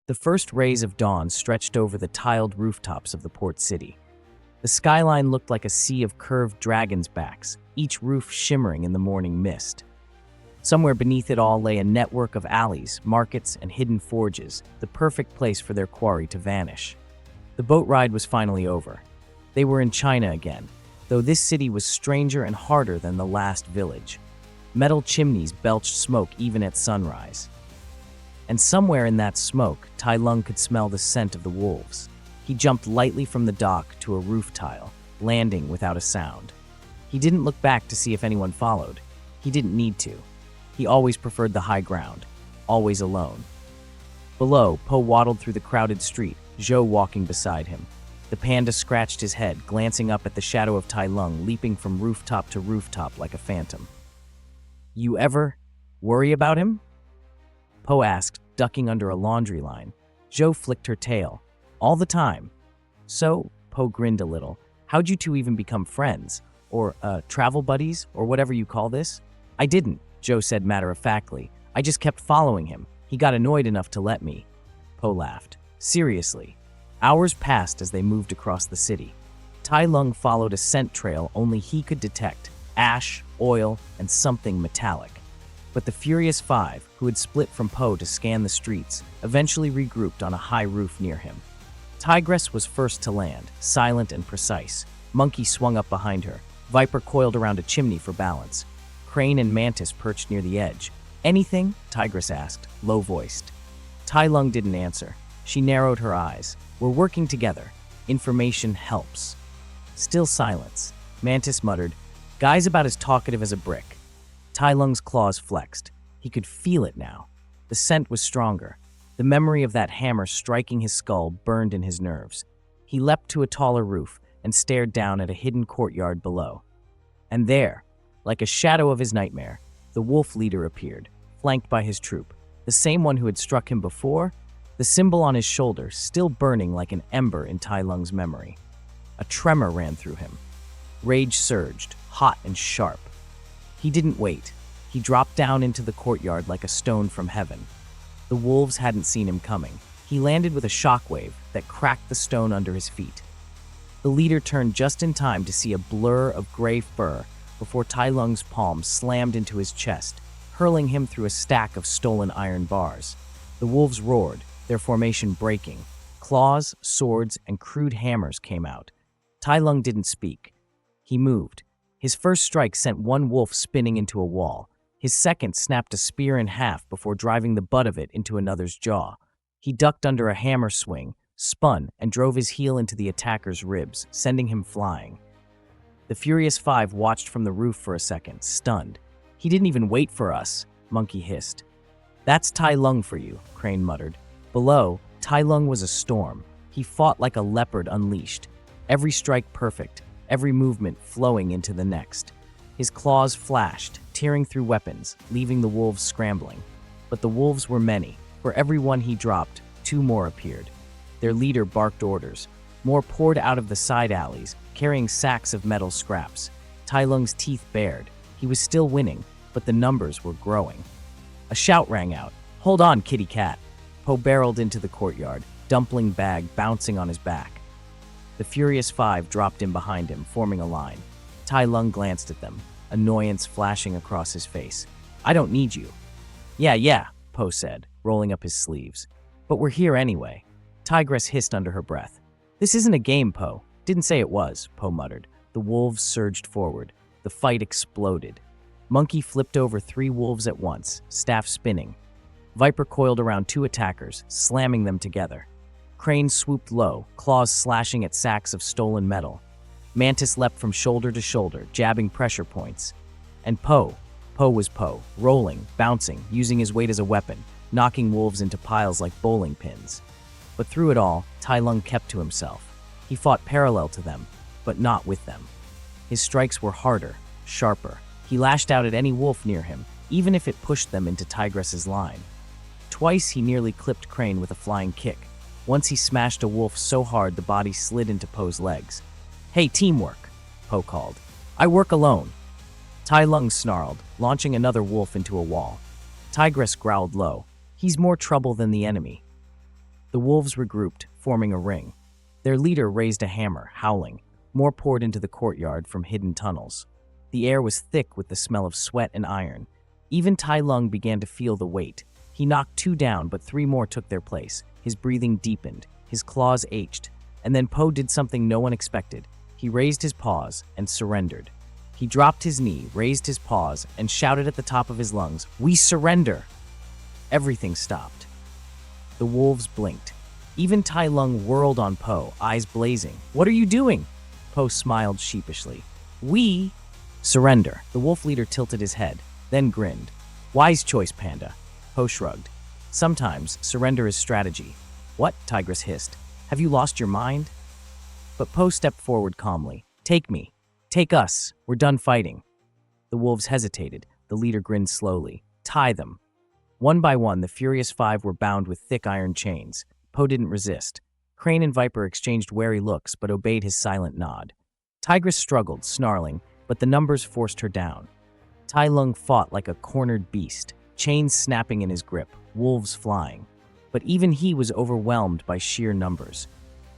The first rays of dawn stretched over the tiled rooftops of the port city. The skyline looked like a sea of curved dragons' backs, each roof shimmering in the morning mist. Somewhere beneath it all lay a network of alleys, markets, and hidden forges, the perfect place for their quarry to vanish. The boat ride was finally over. They were in China again, though this city was stranger and harder than the last village. Metal chimneys belched smoke even at sunrise. And somewhere in that smoke, Tai Lung could smell the scent of the wolves. He jumped lightly from the dock to a roof tile, landing without a sound. He didn't look back to see if anyone followed. He didn't need to. He always preferred the high ground, always alone. Below, Po waddled through the crowded street, Zheu walking beside him. The panda scratched his head, glancing up at the shadow of Tai Lung, leaping from rooftop to rooftop like a phantom. "You ever worry about him?" Po asked, ducking under a laundry line. Zheu flicked her tail. "All the time." "So," Po grinned a little, "how'd you two even become friends? Or, travel buddies? Or whatever you call this?" "I didn't," Zheu said matter-of-factly. "I just kept following him. He got annoyed enough to let me." Po laughed. "Seriously." Hours passed as they moved across the city. Tai Lung followed a scent trail only he could detect: ash, oil, and something metallic. But the Furious Five, who had split from Po to scan the streets, eventually regrouped on a high roof near him. Tigress was first to land, silent and precise. Monkey swung up behind her. Viper coiled around a chimney for balance. Crane and Mantis perched near the edge. "Anything?" Tigress asked, low-voiced. Tai Lung didn't answer. She narrowed her eyes. "We're working together. Information helps." Still silence. Mantis muttered, "Guy's about as talkative as a brick." Tai Lung's claws flexed. He could feel it now. The scent was stronger. The memory of that hammer striking his skull burned in his nerves. He leapt to a taller roof and stared down at a hidden courtyard below. And there, like a shadow of his nightmare, the wolf leader appeared, flanked by his troop, the same one who had struck him before, the symbol on his shoulder still burning like an ember in Tai Lung's memory. A tremor ran through him. Rage surged, hot and sharp. He didn't wait. He dropped down into the courtyard like a stone from heaven. The wolves hadn't seen him coming. He landed with a shockwave that cracked the stone under his feet. The leader turned just in time to see a blur of gray fur before Tai Lung's palm slammed into his chest, hurling him through a stack of stolen iron bars. The wolves roared, their formation breaking. Claws, swords, and crude hammers came out. Tai Lung didn't speak. He moved. His first strike sent one wolf spinning into a wall. His second snapped a spear in half before driving the butt of it into another's jaw. He ducked under a hammer swing, spun, and drove his heel into the attacker's ribs, sending him flying. The Furious Five watched from the roof for a second, stunned. "He didn't even wait for us," Monkey hissed. "That's Tai Lung for you," Crane muttered. Below, Tai Lung was a storm. He fought like a leopard unleashed, every strike perfect, every movement flowing into the next. His claws flashed, tearing through weapons, leaving the wolves scrambling. But the wolves were many. For every one he dropped, two more appeared. Their leader barked orders. More poured out of the side alleys, carrying sacks of metal scraps. Tai Lung's teeth bared. He was still winning, but the numbers were growing. A shout rang out. "Hold on, kitty cat." Po barreled into the courtyard, dumpling bag bouncing on his back. The Furious Five dropped in behind him, forming a line. Tai Lung glanced at them, annoyance flashing across his face. "I don't need you." Yeah, Po said, rolling up his sleeves. "But we're here anyway." Tigress hissed under her breath. "This isn't a game, Po." "Didn't say it was," Po muttered. The wolves surged forward. The fight exploded. Monkey flipped over three wolves at once, staff spinning. Viper coiled around two attackers, slamming them together. Crane swooped low, claws slashing at sacks of stolen metal. Mantis leapt from shoulder to shoulder, jabbing pressure points. And Po was Po, rolling, bouncing, using his weight as a weapon, knocking wolves into piles like bowling pins. But through it all, Tai Lung kept to himself. He fought parallel to them, but not with them. His strikes were harder, sharper. He lashed out at any wolf near him, even if it pushed them into Tigress's line. Twice he nearly clipped Crane with a flying kick. Once he smashed a wolf so hard the body slid into Po's legs. "Hey, teamwork," Po called. "I work alone." Tai Lung snarled, launching another wolf into a wall. Tigress growled low. "He's more trouble than the enemy." The wolves regrouped, forming a ring. Their leader raised a hammer, howling. More poured into the courtyard from hidden tunnels. The air was thick with the smell of sweat and iron. Even Tai Lung began to feel the weight. He knocked 2 down, but 3 more took their place. His breathing deepened. His claws ached. And then Po did something no one expected. He raised his paws and surrendered. He dropped his knee, raised his paws, and shouted at the top of his lungs, "We surrender!" Everything stopped. The wolves blinked. Even Tai Lung whirled on Po, eyes blazing. "What are you doing?" Po smiled sheepishly. "We surrender." The wolf leader tilted his head, then grinned. "Wise choice, Panda." Po shrugged. "Sometimes surrender is strategy." "What?" Tigress hissed. "Have you lost your mind?" But Po stepped forward calmly. "Take me. Take us. We're done fighting." The wolves hesitated. The leader grinned slowly. "Tie them." One by one, the furious 5 were bound with thick iron chains. Po didn't resist. Crane and Viper exchanged wary looks, but obeyed his silent nod. Tigress struggled, snarling, but the numbers forced her down. Tai Lung fought like a cornered beast, chains snapping in his grip, wolves flying. But even he was overwhelmed by sheer numbers.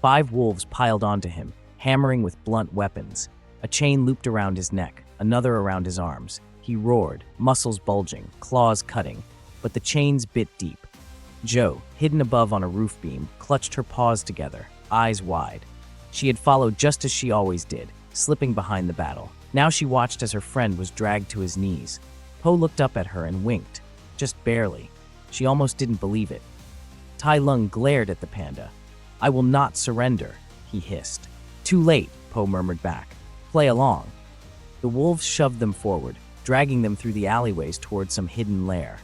5 wolves piled onto him, hammering with blunt weapons. A chain looped around his neck, another around his arms. He roared, muscles bulging, claws cutting, but the chains bit deep. Zheu, hidden above on a roof beam, clutched her paws together, eyes wide. She had followed just as she always did, slipping behind the battle. Now she watched as her friend was dragged to his knees. Po looked up at her and winked, just barely. She almost didn't believe it. Tai Lung glared at the panda. "I will not surrender," he hissed. "Too late," Po murmured back. "Play along." The wolves shoved them forward, dragging them through the alleyways toward some hidden lair.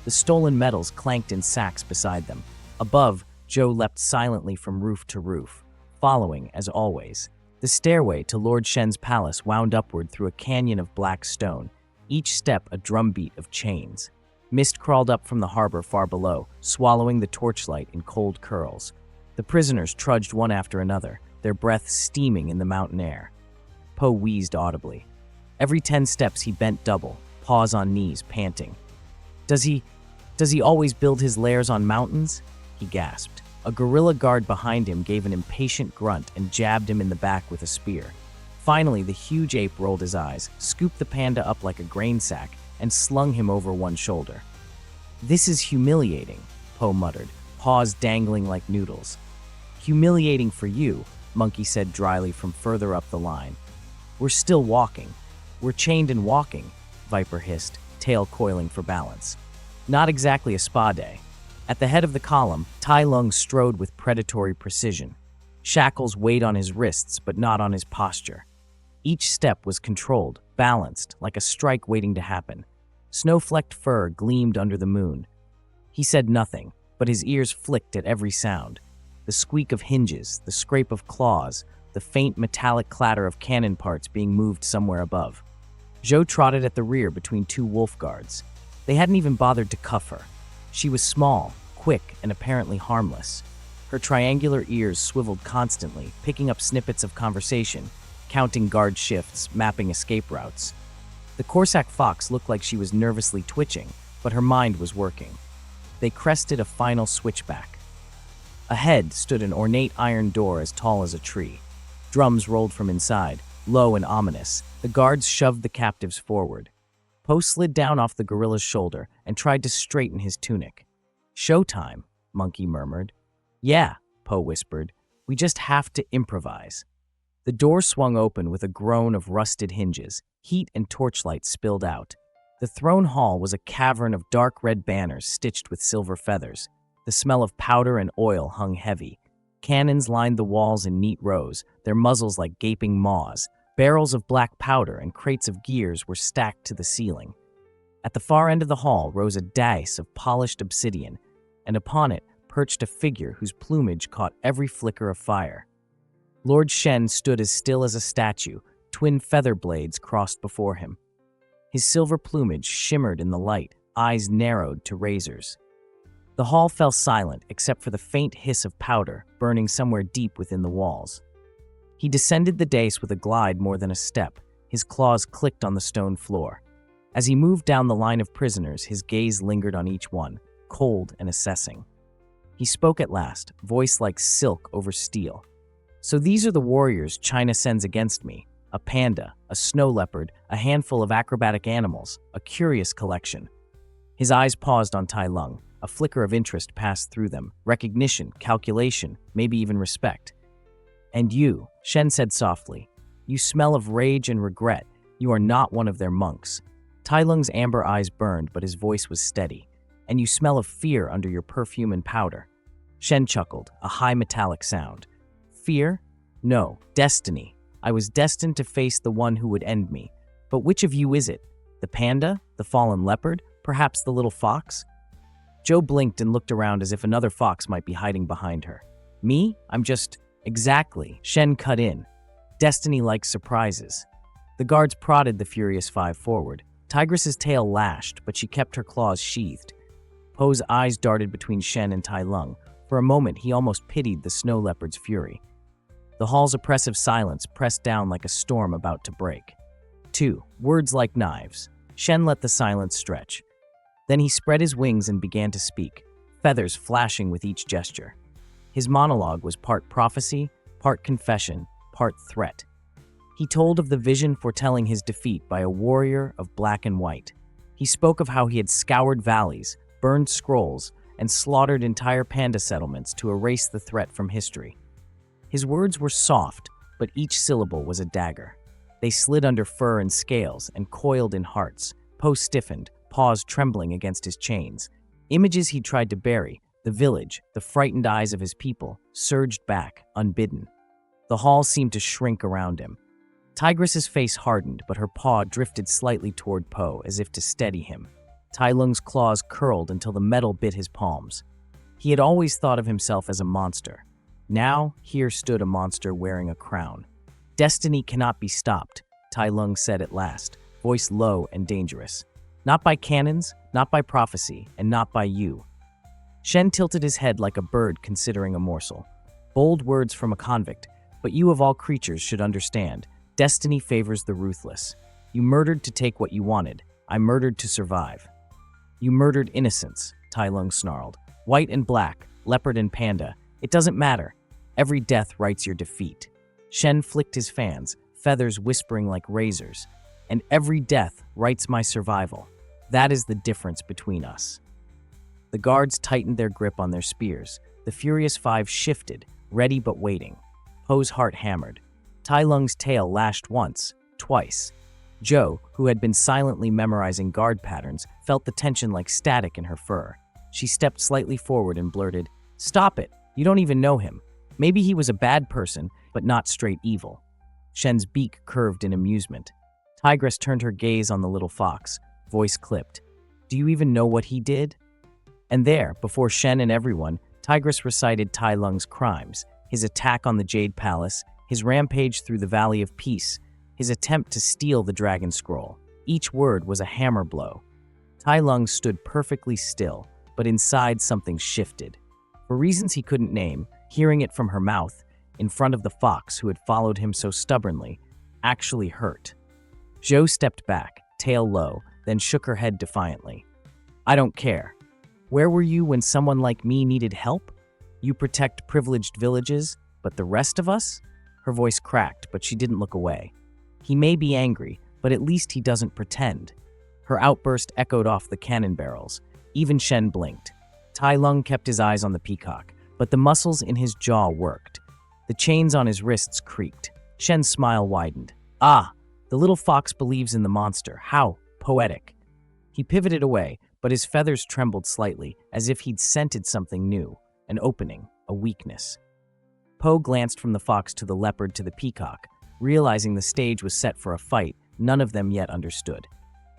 The stolen metals clanked in sacks beside them. Above, Zheu leapt silently from roof to roof, following, as always. The stairway to Lord Shen's palace wound upward through a canyon of black stone, each step a drumbeat of chains. Mist crawled up from the harbor far below, swallowing the torchlight in cold curls. The prisoners trudged one after another, their breath steaming in the mountain air. Po wheezed audibly. Every 10 steps he bent double, paws on knees, panting. Does he always build his lairs on mountains?" he gasped. A gorilla guard behind him gave an impatient grunt and jabbed him in the back with a spear. Finally, the huge ape rolled his eyes, scooped the panda up like a grain sack, and slung him over one shoulder. "This is humiliating," Po muttered, paws dangling like noodles. "Humiliating for you," Monkey said dryly from further up the line. "We're still walking. We're chained and walking," Viper hissed, tail coiling for balance. Not exactly a spa day. At the head of the column, Tai Lung strode with predatory precision. Shackles weighed on his wrists, but not on his posture. Each step was controlled, balanced, like a strike waiting to happen. Snow-flecked fur gleamed under the moon. He said nothing, but his ears flicked at every sound. The squeak of hinges, the scrape of claws, the faint metallic clatter of cannon parts being moved somewhere above. Zheu trotted at the rear between 2 wolf guards. They hadn't even bothered to cuff her. She was small, quick, and apparently harmless. Her triangular ears swiveled constantly, picking up snippets of conversation, counting guard shifts, mapping escape routes. The corsac fox looked like she was nervously twitching, but her mind was working. They crested a final switchback. Ahead stood an ornate iron door as tall as a tree. Drums rolled from inside, low and ominous. The guards shoved the captives forward. Po slid down off the gorilla's shoulder and tried to straighten his tunic. "Showtime," Monkey murmured. "Yeah," Po whispered. "We just have to improvise." The door swung open with a groan of rusted hinges. Heat and torchlight spilled out. The throne hall was a cavern of dark red banners stitched with silver feathers. The smell of powder and oil hung heavy. Cannons lined the walls in neat rows, their muzzles like gaping maws. Barrels of black powder and crates of gears were stacked to the ceiling. At the far end of the hall rose a dais of polished obsidian, and upon it perched a figure whose plumage caught every flicker of fire. Lord Shen stood as still as a statue, twin feather blades crossed before him. His silver plumage shimmered in the light, eyes narrowed to razors. The hall fell silent except for the faint hiss of powder burning somewhere deep within the walls. He descended the dais with a glide more than a step. His claws clicked on the stone floor. As he moved down the line of prisoners, his gaze lingered on each one, cold and assessing. He spoke at last, voice like silk over steel. "So these are the warriors China sends against me. A panda, a snow leopard, a handful of acrobatic animals, a curious collection." His eyes paused on Tai Lung. A flicker of interest passed through them. Recognition, calculation, maybe even respect. "And you," Shen said softly, "you smell of rage and regret. You are not one of their monks." Tai Lung's amber eyes burned, but his voice was steady. "And you smell of fear under your perfume and powder." Shen chuckled, a high metallic sound. "Fear? No, destiny. I was destined to face the one who would end me. But which of you is it? The panda? The fallen leopard? Perhaps the little fox?" Zheu blinked and looked around as if another fox might be hiding behind her. "Me? I'm just—" "Exactly," Shen cut in. "Destiny likes surprises." The guards prodded the furious five forward. Tigress's tail lashed, but she kept her claws sheathed. Po's eyes darted between Shen and Tai Lung. For a moment, he almost pitied the snow leopard's fury. The hall's oppressive silence pressed down like a storm about to break. 2. Words like knives. Shen let the silence stretch. Then he spread his wings and began to speak, feathers flashing with each gesture. His monologue was part prophecy, part confession, part threat. He told of the vision foretelling his defeat by a warrior of black and white. He spoke of how he had scoured valleys, burned scrolls, and slaughtered entire panda settlements to erase the threat from history. His words were soft, but each syllable was a dagger. They slid under fur and scales and coiled in hearts. Po stiffened, paws trembling against his chains. Images he tried to bury, the village, the frightened eyes of his people, surged back, unbidden. The hall seemed to shrink around him. Tigress's face hardened, but her paw drifted slightly toward Po, as if to steady him. Tai Lung's claws curled until the metal bit his palms. He had always thought of himself as a monster. Now, here stood a monster wearing a crown. "Destiny cannot be stopped," Tai Lung said at last, voice low and dangerous. "Not by cannons, not by prophecy, and not by you." Shen tilted his head like a bird considering a morsel. Bold words from a convict, but you of all creatures should understand. Destiny favors the ruthless. You murdered to take what you wanted. I murdered to survive. "You murdered innocence," Tai Lung snarled. "White and black, leopard and panda. It doesn't matter. Every death writes your defeat." Shen flicked his fans, feathers whispering like razors. "And every death writes my survival. That is the difference between us." The guards tightened their grip on their spears. The furious five shifted, ready but waiting. Po's heart hammered. Tai Lung's tail lashed once, twice. Zheu, who had been silently memorizing guard patterns, felt the tension like static in her fur. She stepped slightly forward and blurted, "Stop it! You don't even know him. Maybe he was a bad person, but not straight evil." Shen's beak curved in amusement. Tigress turned her gaze on the little fox, voice clipped. "Do you even know what he did?" And there, before Shen and everyone, Tigress recited Tai Lung's crimes, his attack on the Jade Palace, his rampage through the Valley of Peace, his attempt to steal the Dragon Scroll. Each word was a hammer blow. Tai Lung stood perfectly still, but inside something shifted. For reasons he couldn't name, hearing it from her mouth, in front of the fox who had followed him so stubbornly, actually hurt. Zheu stepped back, tail low, then shook her head defiantly. "I don't care. Where were you when someone like me needed help? You protect privileged villages, but the rest of us?" Her voice cracked, but she didn't look away. "He may be angry, but at least he doesn't pretend." Her outburst echoed off the cannon barrels. Even Shen blinked. Tai Lung kept his eyes on the peacock, but the muscles in his jaw worked. The chains on his wrists creaked. Shen's smile widened. "Ah, the little fox believes in the monster. How poetic." He pivoted away, but his feathers trembled slightly, as if he'd scented something new, an opening, a weakness. Po glanced from the fox to the leopard to the peacock. Realizing the stage was set for a fight, none of them yet understood.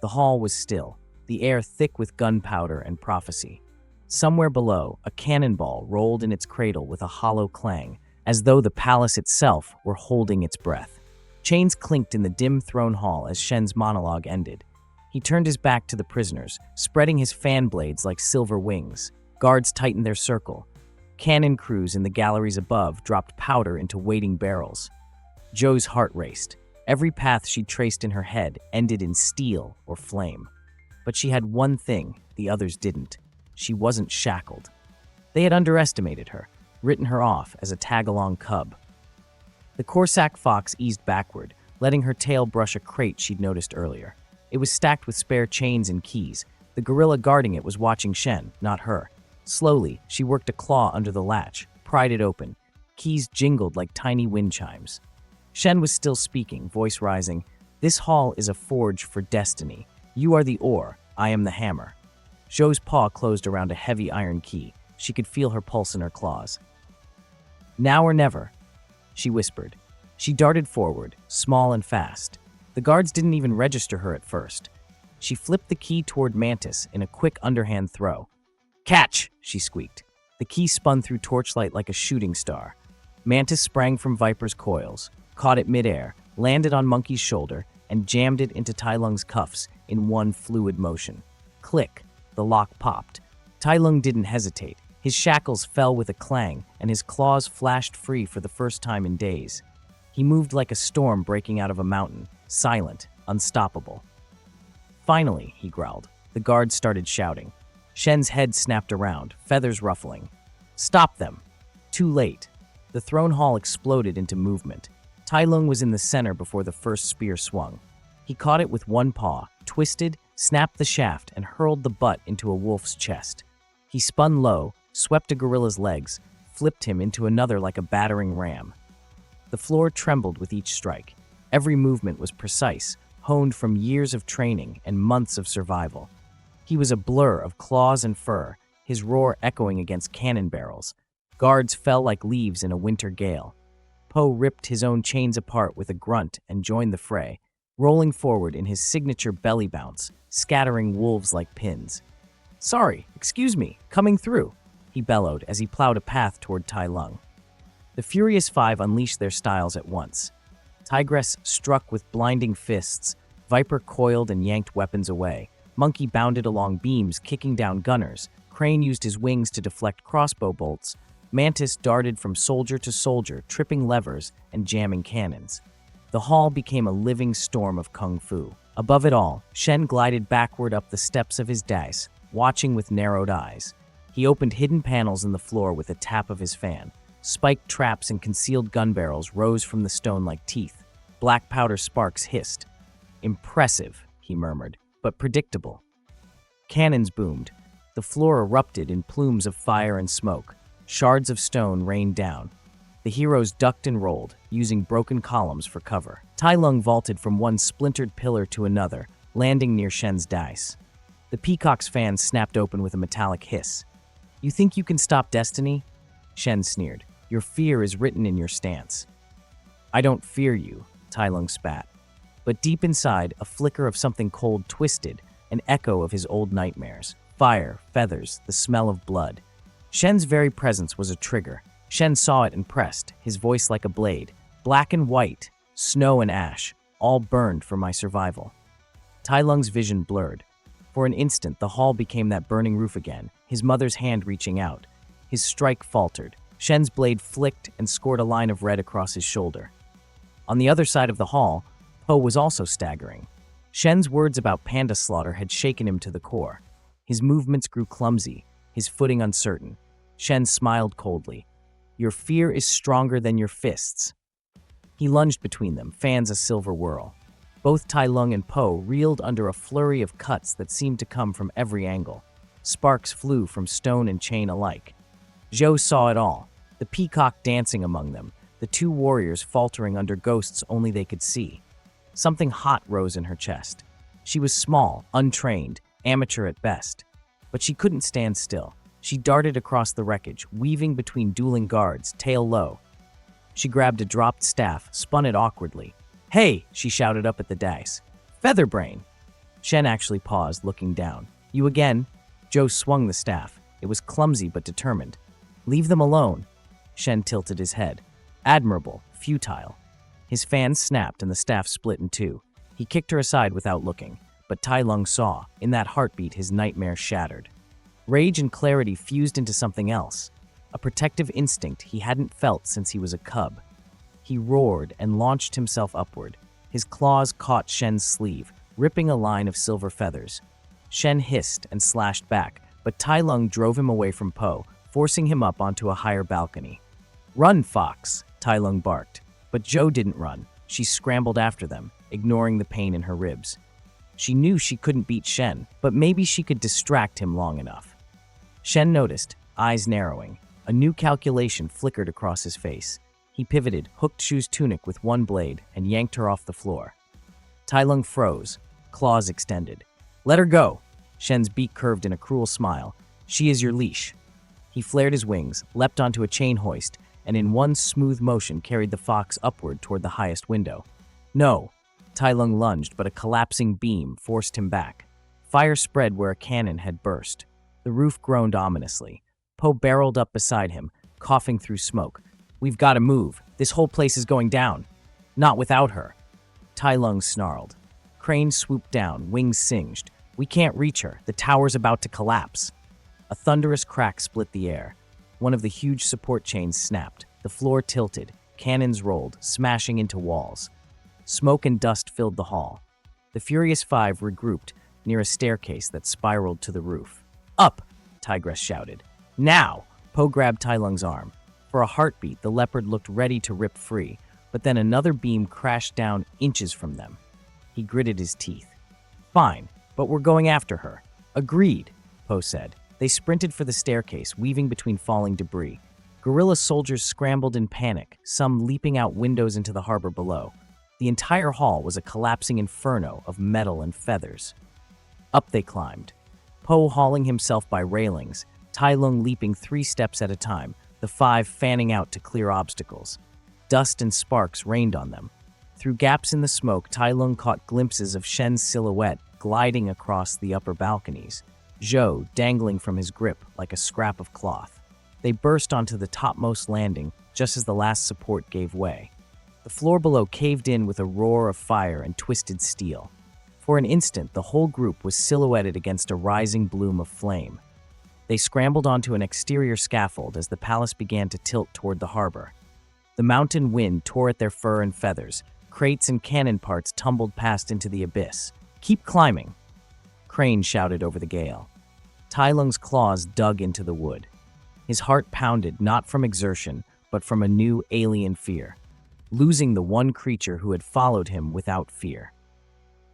The hall was still, the air thick with gunpowder and prophecy. Somewhere below, a cannonball rolled in its cradle with a hollow clang, as though the palace itself were holding its breath. Chains clinked in the dim throne hall as Shen's monologue ended. He turned his back to the prisoners, spreading his fan blades like silver wings. Guards tightened their circle. Cannon crews in the galleries above dropped powder into waiting barrels. Zhou's heart raced. Every path she traced in her head ended in steel or flame. But she had one thing the others didn't. She wasn't shackled. They had underestimated her, written her off as a tag-along cub. The corsac fox eased backward, letting her tail brush a crate she'd noticed earlier. It was stacked with spare chains and keys. The gorilla guarding it was watching Shen, not her. Slowly, she worked a claw under the latch, pried it open. Keys jingled like tiny wind chimes. Shen was still speaking, voice rising. "This hall is a forge for destiny. You are the oar, I am the hammer." Zhou's paw closed around a heavy iron key. She could feel her pulse in her claws. "Now or never," she whispered. She darted forward, small and fast. The guards didn't even register her at first. She flipped the key toward Mantis in a quick underhand throw. "Catch!" she squeaked. The key spun through torchlight like a shooting star. Mantis sprang from Viper's coils, caught it midair, landed on Monkey's shoulder, and jammed it into Tai Lung's cuffs in one fluid motion. Click! The lock popped. Tai Lung didn't hesitate. His shackles fell with a clang, and his claws flashed free for the first time in days. He moved like a storm breaking out of a mountain, silent, unstoppable. "Finally," he growled. The guards started shouting. Shen's head snapped around, feathers ruffling. "Stop them!" Too late. The throne hall exploded into movement. Tai Lung was in the center before the first spear swung. He caught it with one paw, twisted, snapped the shaft, and hurled the butt into a wolf's chest. He spun low, swept a gorilla's legs, flipped him into another like a battering ram. The floor trembled with each strike. Every movement was precise, honed from years of training and months of survival. He was a blur of claws and fur, his roar echoing against cannon barrels. Guards fell like leaves in a winter gale. Po ripped his own chains apart with a grunt and joined the fray, rolling forward in his signature belly bounce, scattering wolves like pins. "Sorry, excuse me, coming through," he bellowed as he plowed a path toward Tai Lung. The Furious Five unleashed their styles at once. Tigress struck with blinding fists, Viper coiled and yanked weapons away, Monkey bounded along beams, kicking down gunners, Crane used his wings to deflect crossbow bolts, Mantis darted from soldier to soldier, tripping levers and jamming cannons. The hall became a living storm of kung fu. Above it all, Shen glided backward up the steps of his dais, watching with narrowed eyes. He opened hidden panels in the floor with a tap of his fan. Spiked traps and concealed gun barrels rose from the stone like teeth. Black powder sparks hissed. "Impressive," he murmured, "but predictable." Cannons boomed. The floor erupted in plumes of fire and smoke. Shards of stone rained down. The heroes ducked and rolled, using broken columns for cover. Tai Lung vaulted from one splintered pillar to another, landing near Shen's dais. The peacock's fan snapped open with a metallic hiss. "You think you can stop destiny?" Shen sneered. "Your fear is written in your stance." "I don't fear you," Tai Lung spat. But deep inside, a flicker of something cold twisted, an echo of his old nightmares. Fire, feathers, the smell of blood. Shen's very presence was a trigger. Shen saw it and pressed, his voice like a blade. "Black and white, snow and ash, all burned for my survival." Tai Lung's vision blurred. For an instant, the hall became that burning roof again, his mother's hand reaching out. His strike faltered. Shen's blade flicked and scored a line of red across his shoulder. On the other side of the hall, Po was also staggering. Shen's words about Panda slaughter had shaken him to the core. His movements grew clumsy, his footing uncertain. Shen smiled coldly. "Your fear is stronger than your fists." He lunged between them, fans a silver whirl. Both Tai Lung and Po reeled under a flurry of cuts that seemed to come from every angle. Sparks flew from stone and chain alike. Zheu saw it all, the peacock dancing among them, the two warriors faltering under ghosts only they could see. Something hot rose in her chest. She was small, untrained, amateur at best. But she couldn't stand still. She darted across the wreckage, weaving between dueling guards, tail low. She grabbed a dropped staff, spun it awkwardly. "Hey!" she shouted up at the dais. "Featherbrain!" Shen actually paused, looking down. "You again?" Zhou swung the staff. It was clumsy but determined. "Leave them alone." Shen tilted his head. Admirable, futile. His fan snapped and the staff split in two. He kicked her aside without looking, but Tai Lung saw. In that heartbeat, his nightmare shattered. Rage and clarity fused into something else, a protective instinct he hadn't felt since he was a cub. He roared and launched himself upward. His claws caught Shen's sleeve, ripping a line of silver feathers. Shen hissed and slashed back, but Tai Lung drove him away from Po, forcing him up onto a higher balcony. "Run, Fox!" Tai Lung barked. But Zheu didn't run. She scrambled after them, ignoring the pain in her ribs. She knew she couldn't beat Shen, but maybe she could distract him long enough. Shen noticed, eyes narrowing. A new calculation flickered across his face. He pivoted, hooked Zheu's tunic with one blade, and yanked her off the floor. Tai Lung froze, claws extended. "Let her go!" Shen's beak curved in a cruel smile. "She is your leash." He flared his wings, leapt onto a chain hoist, and in one smooth motion carried the fox upward toward the highest window. "No!" Tai Lung lunged, but a collapsing beam forced him back. Fire spread where a cannon had burst. The roof groaned ominously. Po barreled up beside him, coughing through smoke. "We've got to move. This whole place is going down." "Not without her." Tai Lung snarled. Crane swooped down, wings singed. "We can't reach her. The tower's about to collapse." A thunderous crack split the air. One of the huge support chains snapped. The floor tilted. Cannons rolled, smashing into walls. Smoke and dust filled the hall. The Furious Five regrouped near a staircase that spiraled to the roof. "Up!" Tigress shouted. "Now!" Po grabbed Tai Lung's arm. For a heartbeat, the leopard looked ready to rip free, but then another beam crashed down inches from them. He gritted his teeth. "Fine, but we're going after her." "Agreed," Po said. They sprinted for the staircase, weaving between falling debris. Guerrilla soldiers scrambled in panic, some leaping out windows into the harbor below. The entire hall was a collapsing inferno of metal and feathers. Up they climbed, Po hauling himself by railings, Tai Lung leaping 3 steps at a time, the 5 fanning out to clear obstacles. Dust and sparks rained on them. Through gaps in the smoke, Tai Lung caught glimpses of Shen's silhouette gliding across the upper balconies, Zheu dangling from his grip like a scrap of cloth. They burst onto the topmost landing just as the last support gave way. The floor below caved in with a roar of fire and twisted steel. For an instant, the whole group was silhouetted against a rising bloom of flame. They scrambled onto an exterior scaffold as the palace began to tilt toward the harbor. The mountain wind tore at their fur and feathers. Crates and cannon parts tumbled past into the abyss. "Keep climbing!" Crane shouted over the gale. Tai Lung's claws dug into the wood. His heart pounded not from exertion, but from a new alien fear. Losing the one creature who had followed him without fear.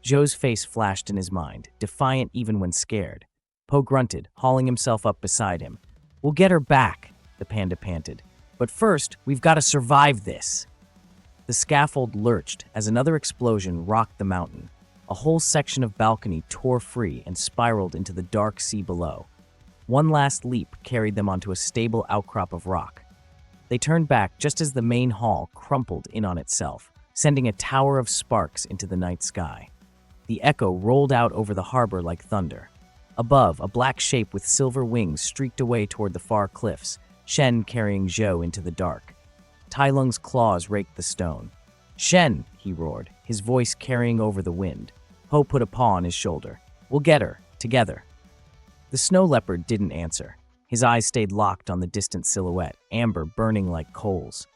Zheu's face flashed in his mind, defiant even when scared. Po grunted, hauling himself up beside him. "We'll get her back," the panda panted. "But first, we've got to survive this." The scaffold lurched as another explosion rocked the mountain. A whole section of balcony tore free and spiraled into the dark sea below. One last leap carried them onto a stable outcrop of rock. They turned back just as the main hall crumpled in on itself, sending a tower of sparks into the night sky. The echo rolled out over the harbor like thunder. Above, a black shape with silver wings streaked away toward the far cliffs, Shen carrying Zheu into the dark. Tai Lung's claws raked the stone. "Shen!" he roared, his voice carrying over the wind. Po put a paw on his shoulder. "We'll get her, together." The snow leopard didn't answer. His eyes stayed locked on the distant silhouette, amber burning like coals.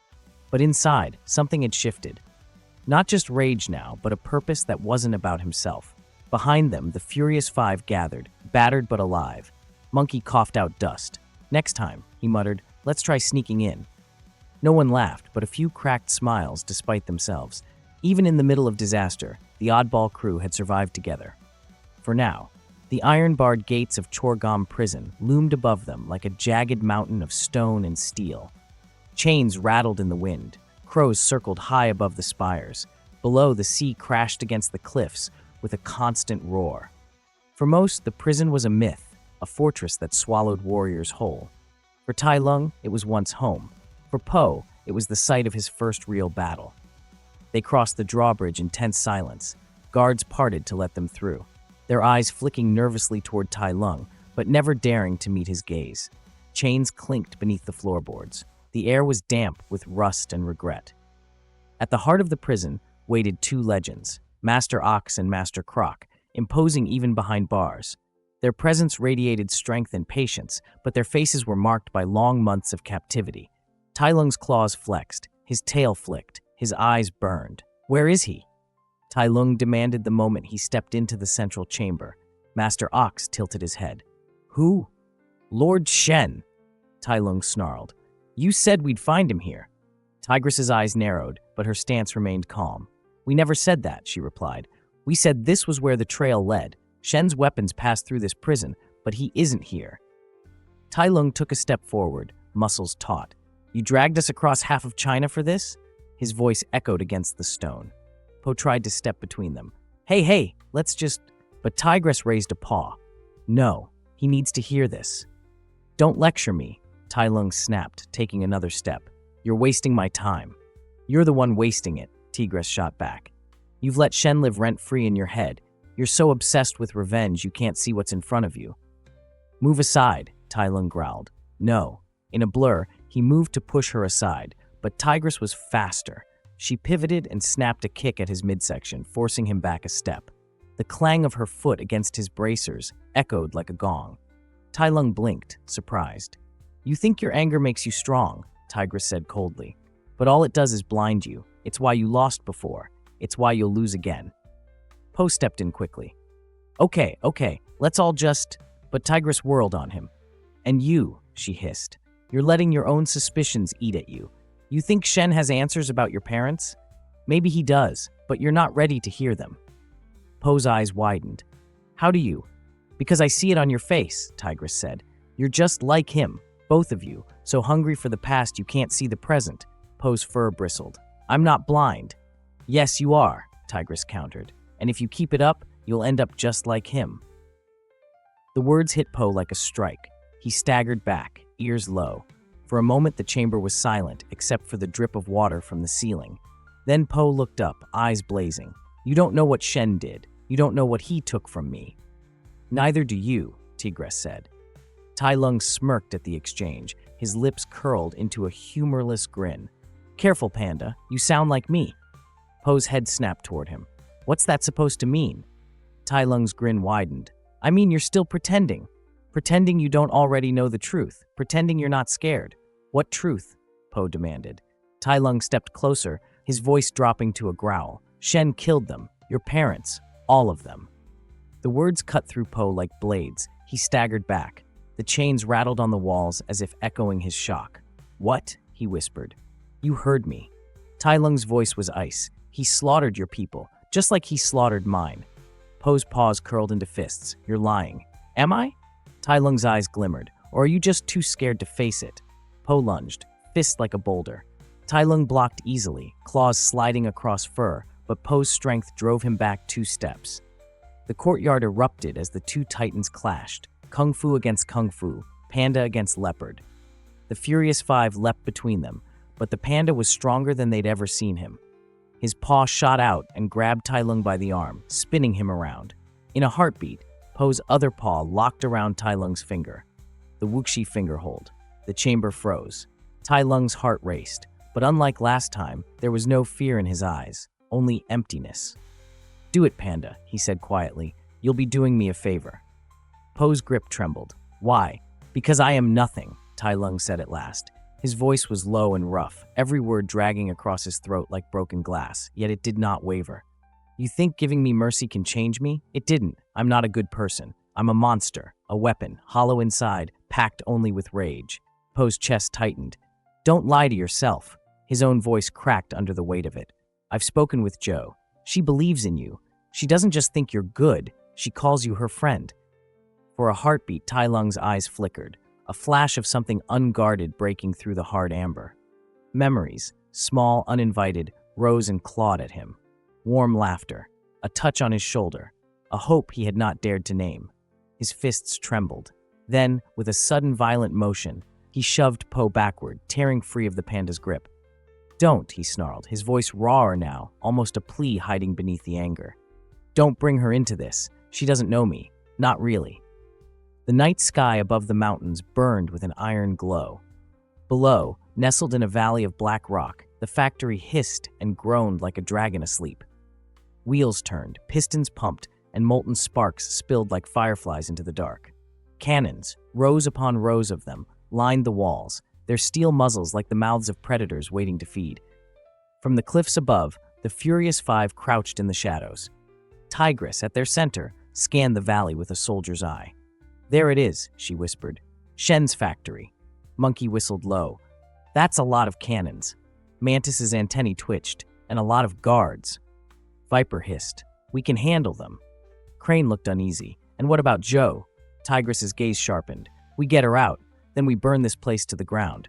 But inside, something had shifted. Not just rage now, but a purpose that wasn't about himself. Behind them, the Furious Five gathered, battered but alive. Monkey coughed out dust. "Next time," he muttered, "let's try sneaking in." No one laughed, but a few cracked smiles despite themselves. Even in the middle of disaster, the oddball crew had survived together. For now, the iron-barred gates of Chorgam prison loomed above them like a jagged mountain of stone and steel. Chains rattled in the wind. Crows circled high above the spires. Below, the sea crashed against the cliffs with a constant roar. For most, the prison was a myth, a fortress that swallowed warriors whole. For Tai Lung, it was once home. For Po, it was the site of his first real battle. They crossed the drawbridge in tense silence. Guards parted to let them through, their eyes flicking nervously toward Tai Lung, but never daring to meet his gaze. Chains clinked beneath the floorboards. The air was damp with rust and regret. At the heart of the prison waited 2 legends, Master Ox and Master Croc, imposing even behind bars. Their presence radiated strength and patience, but their faces were marked by long months of captivity. Tai Lung's claws flexed, his tail flicked, his eyes burned. "Where is he?" Tai Lung demanded the moment he stepped into the central chamber. Master Ox tilted his head. "Who?" "Lord Shen." Tai Lung snarled. You said we'd find him here. Tigress's eyes narrowed, but her stance remained calm. We never said that, she replied. We said this was where the trail led. Shen's weapons passed through this prison, but he isn't here. Tai Lung took a step forward, muscles taut. You dragged us across half of China for this? His voice echoed against the stone. Po tried to step between them. Hey, let's just... But Tigress raised a paw. No, he needs to hear this. Don't lecture me, Tai Lung snapped, taking another step. You're wasting my time. You're the one wasting it, Tigress shot back. You've let Shen live rent-free in your head. You're so obsessed with revenge you can't see what's in front of you. Move aside, Tai Lung growled. No. In a blur, he moved to push her aside, but Tigress was faster. She pivoted and snapped a kick at his midsection, forcing him back a step. The clang of her foot against his bracers echoed like a gong. Tai Lung blinked, surprised. You think your anger makes you strong, Tigress said coldly. But all it does is blind you. It's why you lost before. It's why you'll lose again. Po stepped in quickly. Okay, let's all just... But Tigress whirled on him. And you, she hissed. You're letting your own suspicions eat at you. You think Shen has answers about your parents? Maybe he does, but you're not ready to hear them. Po's eyes widened. How do you? Because I see it on your face, Tigress said. You're just like him, both of you, so hungry for the past you can't see the present. Po's fur bristled. I'm not blind. Yes, you are, Tigress countered. And if you keep it up, you'll end up just like him. The words hit Po like a strike. He staggered back, ears low. For a moment the chamber was silent, except for the drip of water from the ceiling. Then Po looked up, eyes blazing. You don't know what Shen did. You don't know what he took from me. Neither do you, Tigress said. Tai Lung smirked at the exchange, his lips curled into a humorless grin. Careful, Panda, you sound like me. Po's head snapped toward him. What's that supposed to mean? Tai Lung's grin widened. I mean you're still pretending. Pretending you don't already know the truth. Pretending you're not scared. What truth? Po demanded. Tai Lung stepped closer, his voice dropping to a growl. Shen killed them. Your parents. All of them. The words cut through Po like blades. He staggered back. The chains rattled on the walls as if echoing his shock. What? He whispered. You heard me. Tai Lung's voice was ice. He slaughtered your people, just like he slaughtered mine. Po's paws curled into fists. You're lying. Am I? Tai Lung's eyes glimmered. Or are you just too scared to face it? Po lunged, fist like a boulder. Tai Lung blocked easily, claws sliding across fur, but Po's strength drove him back 2 steps. The courtyard erupted as the two titans clashed, Kung Fu against Kung Fu, Panda against Leopard. The Furious Five leapt between them, but the Panda was stronger than they'd ever seen him. His paw shot out and grabbed Tai Lung by the arm, spinning him around. In a heartbeat, Po's other paw locked around Tai Lung's finger. The Wuxi finger hold. The chamber froze. Tai Lung's heart raced, but unlike last time, there was no fear in his eyes, only emptiness. Do it, Panda, he said quietly. You'll be doing me a favor. Po's grip trembled. Why? Because I am nothing, Tai Lung said at last. His voice was low and rough, every word dragging across his throat like broken glass, yet it did not waver. You think giving me mercy can change me? It didn't. I'm not a good person. I'm a monster, a weapon, hollow inside, packed only with rage. Po's chest tightened. Don't lie to yourself. His own voice cracked under the weight of it. I've spoken with Zheu. She believes in you. She doesn't just think you're good, she calls you her friend. For a heartbeat, Tai Lung's eyes flickered, a flash of something unguarded breaking through the hard amber. Memories, small, uninvited, rose and clawed at him. Warm laughter, a touch on his shoulder, a hope he had not dared to name. His fists trembled. Then, with a sudden violent motion, he shoved Po backward, tearing free of the panda's grip. Don't, he snarled, his voice rawer now, almost a plea hiding beneath the anger. Don't bring her into this. She doesn't know me. Not really. The night sky above the mountains burned with an iron glow. Below, nestled in a valley of black rock, the factory hissed and groaned like a dragon asleep. Wheels turned, pistons pumped, and molten sparks spilled like fireflies into the dark. Cannons, rows upon rows of them, lined the walls, their steel muzzles like the mouths of predators waiting to feed. From the cliffs above, the Furious Five crouched in the shadows. Tigress, at their center, scanned the valley with a soldier's eye. There it is, she whispered. Shen's factory. Monkey whistled low. That's a lot of cannons. Mantis's antennae twitched, and a lot of guards. Viper hissed. We can handle them. Crane looked uneasy. And what about Zheu? Tigress's gaze sharpened. We get her out, then we burn this place to the ground.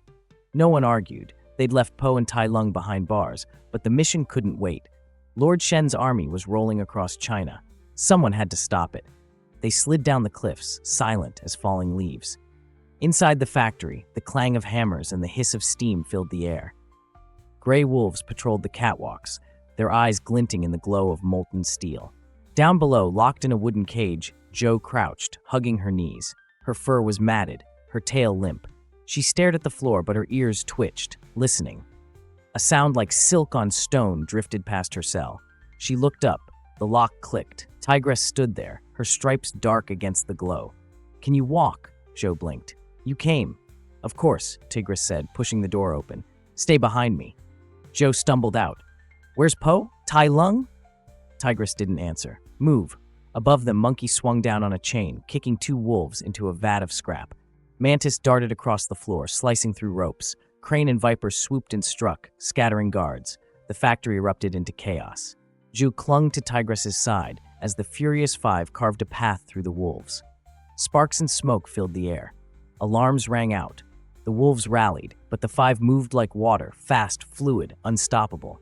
No one argued. They'd left Po and Tai Lung behind bars, but the mission couldn't wait. Lord Shen's army was rolling across China. Someone had to stop it. They slid down the cliffs, silent as falling leaves. Inside the factory, the clang of hammers and the hiss of steam filled the air. Gray wolves patrolled the catwalks, their eyes glinting in the glow of molten steel. Down below, locked in a wooden cage, Zheu crouched, hugging her knees. Her fur was matted, her tail limp. She stared at the floor, but her ears twitched, listening. A sound like silk on stone drifted past her cell. She looked up. The lock clicked. Tigress stood there, her stripes dark against the glow. Can you walk? Zheu blinked. You came. Of course, Tigress said, pushing the door open. Stay behind me. Zheu stumbled out. Where's Po? Tai Lung? Tigress didn't answer. Move. Above them, Monkey swung down on a chain, kicking two wolves into a vat of scrap. Mantis darted across the floor, slicing through ropes. Crane and Viper swooped and struck, scattering guards. The factory erupted into chaos. Zheu clung to Tigress's side as the furious five carved a path through the wolves. Sparks and smoke filled the air. Alarms rang out. The wolves rallied, but the five moved like water, fast, fluid, unstoppable.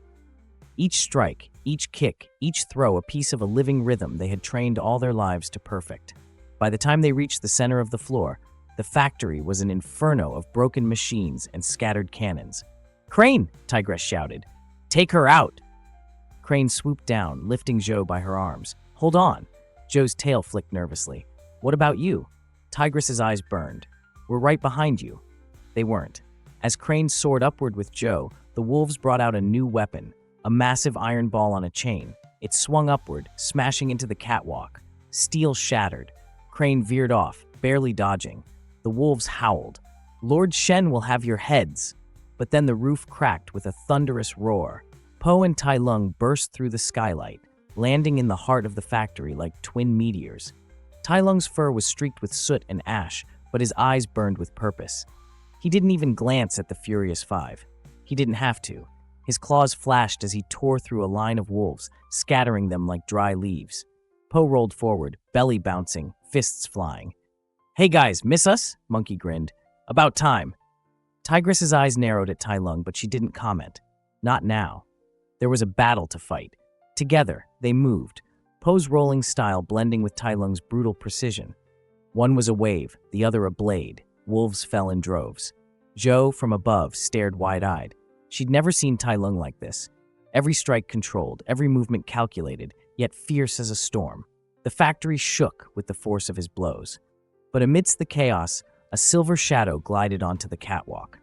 Each strike, each kick, each throw a piece of a living rhythm they had trained all their lives to perfect. By the time they reached the center of the floor, the factory was an inferno of broken machines and scattered cannons. Crane, Tigress shouted. Take her out. Crane swooped down, lifting Zheu by her arms. Hold on. Zheu's tail flicked nervously. What about you? Tigress's eyes burned. We're right behind you. They weren't. As Crane soared upward with Zheu, the wolves brought out a new weapon, a massive iron ball on a chain. It swung upward, smashing into the catwalk. Steel shattered. Crane veered off, barely dodging. The wolves howled. Lord Shen will have your heads. But then the roof cracked with a thunderous roar. Po and Tai Lung burst through the skylight, landing in the heart of the factory like twin meteors. Tai Lung's fur was streaked with soot and ash, but his eyes burned with purpose. He didn't even glance at the furious five. He didn't have to. His claws flashed as he tore through a line of wolves, scattering them like dry leaves. Po rolled forward, belly bouncing, fists flying. Hey guys, miss us? Monkey grinned. About time. Tigress's eyes narrowed at Tai Lung, but she didn't comment. Not now. There was a battle to fight. Together, they moved, Po's rolling style blending with Tai Lung's brutal precision. One was a wave, the other a blade. Wolves fell in droves. Zheu, from above, stared wide-eyed. She'd never seen Tai Lung like this. Every strike controlled, every movement calculated, yet fierce as a storm. The factory shook with the force of his blows. But amidst the chaos, a silver shadow glided onto the catwalk.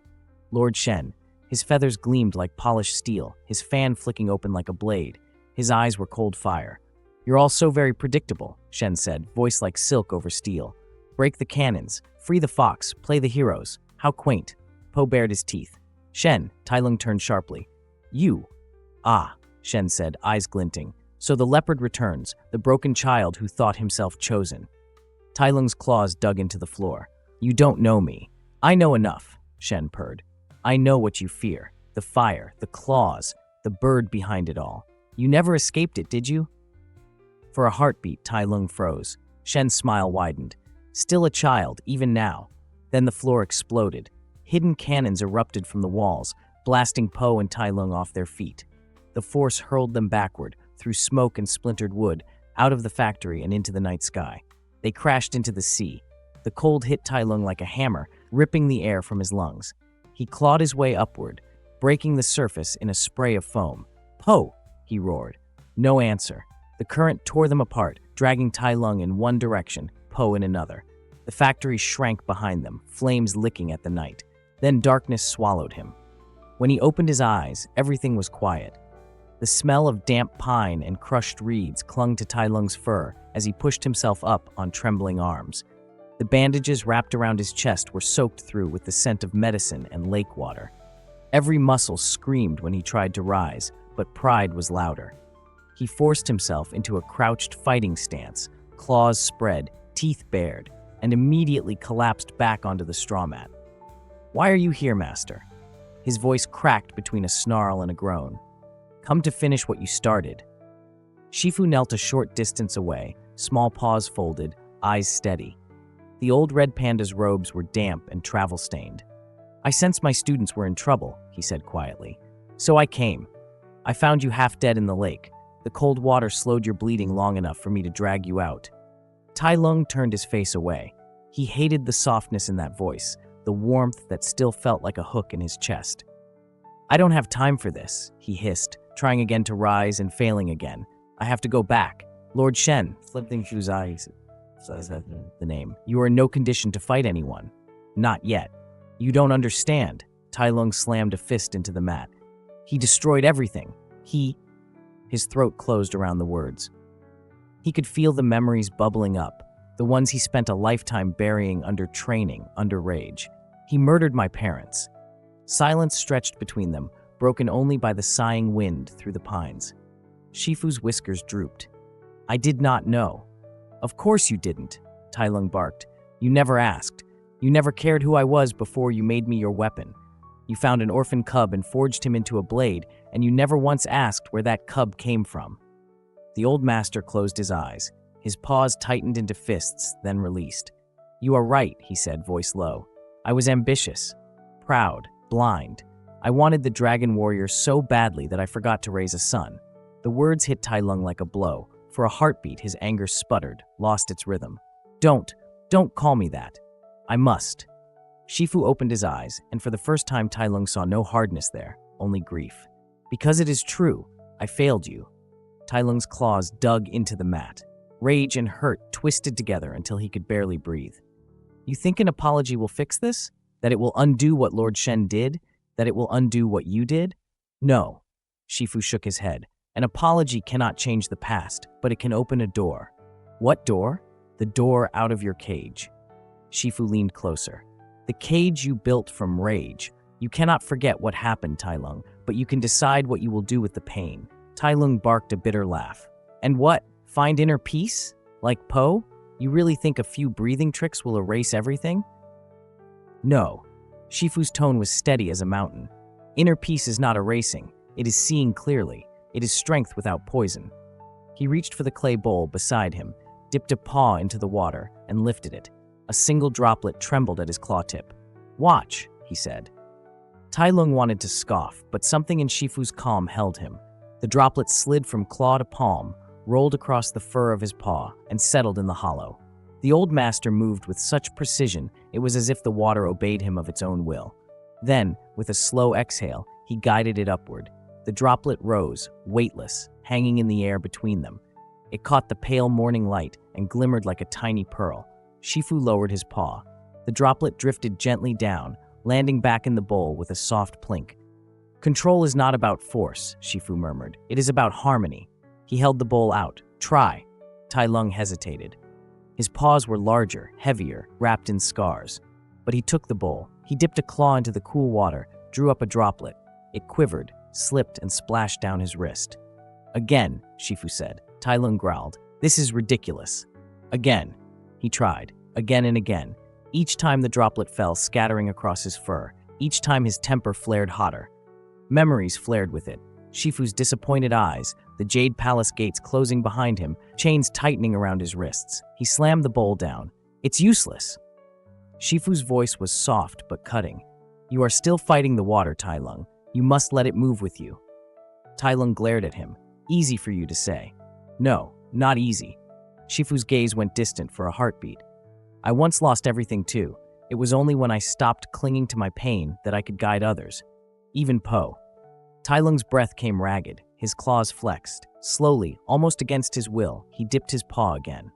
Lord Shen. His feathers gleamed like polished steel, his fan flicking open like a blade. His eyes were cold fire. You're all so very predictable, Shen said, voice like silk over steel. Break the cannons, free the fox, play the heroes. How quaint. Po bared his teeth. Shen, Tai Lung turned sharply. You. Ah, Shen said, eyes glinting. So the leopard returns, the broken child who thought himself chosen. Tai Lung's claws dug into the floor. You don't know me. I know enough, Shen purred. I know what you fear. The fire, the claws, the bird behind it all. You never escaped it, did you? For a heartbeat, Tai Lung froze. Shen's smile widened. Still a child, even now. Then the floor exploded. Hidden cannons erupted from the walls, blasting Po and Tai Lung off their feet. The force hurled them backward, through smoke and splintered wood, out of the factory and into the night sky. They crashed into the sea. The cold hit Tai Lung like a hammer, ripping the air from his lungs. He clawed his way upward, breaking the surface in a spray of foam. Po! He roared. No answer. The current tore them apart, dragging Tai Lung in one direction, Po in another. The factory shrank behind them, flames licking at the night. Then darkness swallowed him. When he opened his eyes, everything was quiet. The smell of damp pine and crushed reeds clung to Tai Lung's fur as he pushed himself up on trembling arms. The bandages wrapped around his chest were soaked through with the scent of medicine and lake water. Every muscle screamed when he tried to rise, but pride was louder. He forced himself into a crouched fighting stance, claws spread, teeth bared, and immediately collapsed back onto the straw mat. Why are you here, master? His voice cracked between a snarl and a groan. Come to finish what you started. Shifu knelt a short distance away, small paws folded, eyes steady. The old red panda's robes were damp and travel-stained. I sensed my students were in trouble, he said quietly. So I came. I found you half dead in the lake. The cold water slowed your bleeding long enough for me to drag you out. Tai Lung turned his face away. He hated the softness in that voice, the warmth that still felt like a hook in his chest. I don't have time for this, he hissed, trying again to rise and failing again. I have to go back. Lord Shen, flipping Shu's eyes, says the name. You are in no condition to fight anyone. Not yet. You don't understand. Tai Lung slammed a fist into the mat. He destroyed everything. His throat closed around the words. He could feel the memories bubbling up, the ones he spent a lifetime burying under training, under rage. He murdered my parents. Silence stretched between them, broken only by the sighing wind through the pines. Shifu's whiskers drooped. I did not know. Of course you didn't, Tai Lung barked. You never asked. You never cared who I was before you made me your weapon. You found an orphan cub and forged him into a blade, and you never once asked where that cub came from. The old master closed his eyes. His paws tightened into fists, then released. You are right, he said, voice low. I was ambitious, proud, blind. I wanted the dragon warrior so badly that I forgot to raise a son. The words hit Tai Lung like a blow. For a heartbeat, his anger sputtered, lost its rhythm. Don't call me that. I must. Shifu opened his eyes, and for the first time Tai Lung saw no hardness there, only grief. Because it is true, I failed you. Tai Lung's claws dug into the mat. Rage and hurt twisted together until he could barely breathe. You think an apology will fix this? That it will undo what Lord Shen did? That it will undo what you did? No. Shifu shook his head. An apology cannot change the past, but it can open a door. What door? The door out of your cage. Shifu leaned closer. The cage you built from rage. You cannot forget what happened, Tai Lung, but you can decide what you will do with the pain. Tai Lung barked a bitter laugh. And what? Find inner peace? Like Po? You really think a few breathing tricks will erase everything? No. Shifu's tone was steady as a mountain. Inner peace is not erasing. It is seeing clearly. It is strength without poison. He reached for the clay bowl beside him, dipped a paw into the water, and lifted it. A single droplet trembled at his claw tip. Watch, he said. Tai Lung wanted to scoff, but something in Shifu's calm held him. The droplet slid from claw to palm, rolled across the fur of his paw, and settled in the hollow. The old master moved with such precision, it was as if the water obeyed him of its own will. Then, with a slow exhale, he guided it upward. The droplet rose, weightless, hanging in the air between them. It caught the pale morning light and glimmered like a tiny pearl. Shifu lowered his paw. The droplet drifted gently down, landing back in the bowl with a soft plink. Control is not about force, Shifu murmured. It is about harmony. He held the bowl out. Try. Tai Lung hesitated. His paws were larger, heavier, wrapped in scars. But he took the bowl. He dipped a claw into the cool water, drew up a droplet. It quivered, slipped, and splashed down his wrist. Again, Shifu said. Tai Lung growled. This is ridiculous. Again. He tried, again and again. Each time the droplet fell, scattering across his fur. Each time his temper flared hotter. Memories flared with it. Shifu's disappointed eyes, the Jade Palace gates closing behind him, chains tightening around his wrists. He slammed the bowl down. It's useless. Shifu's voice was soft but cutting. You are still fighting the water, Tai Lung. You must let it move with you. Tai Lung glared at him. Easy for you to say. No, not easy. Shifu's gaze went distant for a heartbeat. I once lost everything too. It was only when I stopped clinging to my pain that I could guide others. Even Po. Tai Lung's breath came ragged, his claws flexed. Slowly, almost against his will, he dipped his paw again.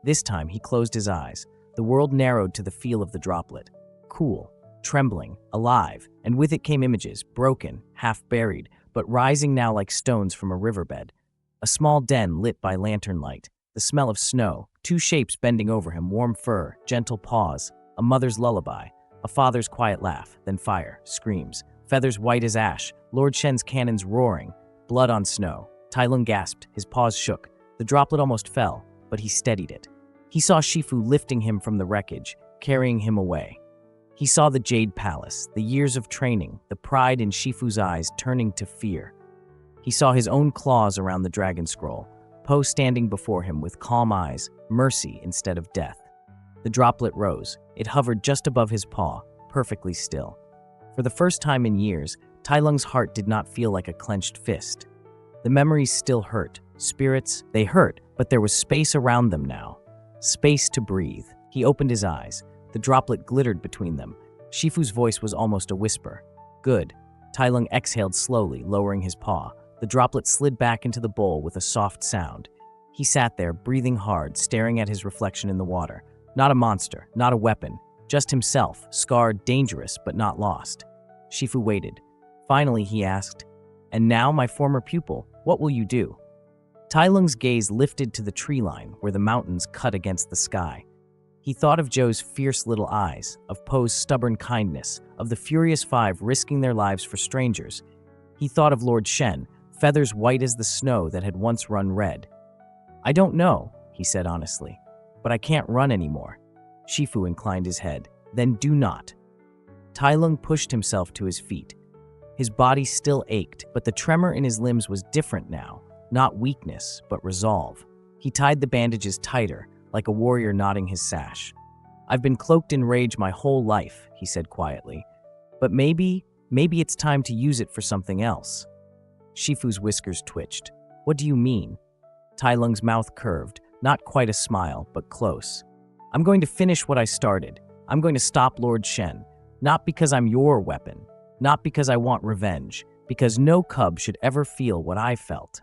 This time he closed his eyes. The world narrowed to the feel of the droplet. Cool, trembling, alive, and with it came images, broken, half-buried, but rising now like stones from a riverbed. A small den lit by lantern light. The smell of snow, two shapes bending over him, warm fur, gentle paws, a mother's lullaby, a father's quiet laugh, then fire, screams, feathers white as ash, Lord Shen's cannons roaring, blood on snow. Tai Lung gasped, his paws shook. The droplet almost fell, but he steadied it. He saw Shifu lifting him from the wreckage, carrying him away. He saw the Jade Palace, the years of training, the pride in Shifu's eyes turning to fear. He saw his own claws around the dragon scroll, Po standing before him with calm eyes, mercy instead of death. The droplet rose. It hovered just above his paw, perfectly still. For the first time in years, Tai Lung's heart did not feel like a clenched fist. The memories still hurt. Spirits, they hurt, but there was space around them now. Space to breathe. He opened his eyes. The droplet glittered between them. Shifu's voice was almost a whisper. Good. Tai Lung exhaled slowly, lowering his paw. The droplet slid back into the bowl with a soft sound. He sat there, breathing hard, staring at his reflection in the water. Not a monster, not a weapon, just himself, scarred, dangerous, but not lost. Shifu waited. Finally, he asked, "And now, my former pupil, what will you do?" Tai Lung's gaze lifted to the tree line where the mountains cut against the sky. He thought of Zheu's fierce little eyes, of Po's stubborn kindness, of the Furious Five risking their lives for strangers. He thought of Lord Shen, feathers white as the snow that had once run red. "I don't know," he said honestly, "but I can't run anymore." Shifu inclined his head. "Then do not." Tai Lung pushed himself to his feet. His body still ached, but the tremor in his limbs was different now, not weakness, but resolve. He tied the bandages tighter, like a warrior knotting his sash. "I've been cloaked in rage my whole life," he said quietly, "but maybe it's time to use it for something else." Shifu's whiskers twitched. "What do you mean?" Tai Lung's mouth curved, not quite a smile, but close. "I'm going to finish what I started. I'm going to stop Lord Shen. Not because I'm your weapon. Not because I want revenge. Because no cub should ever feel what I felt."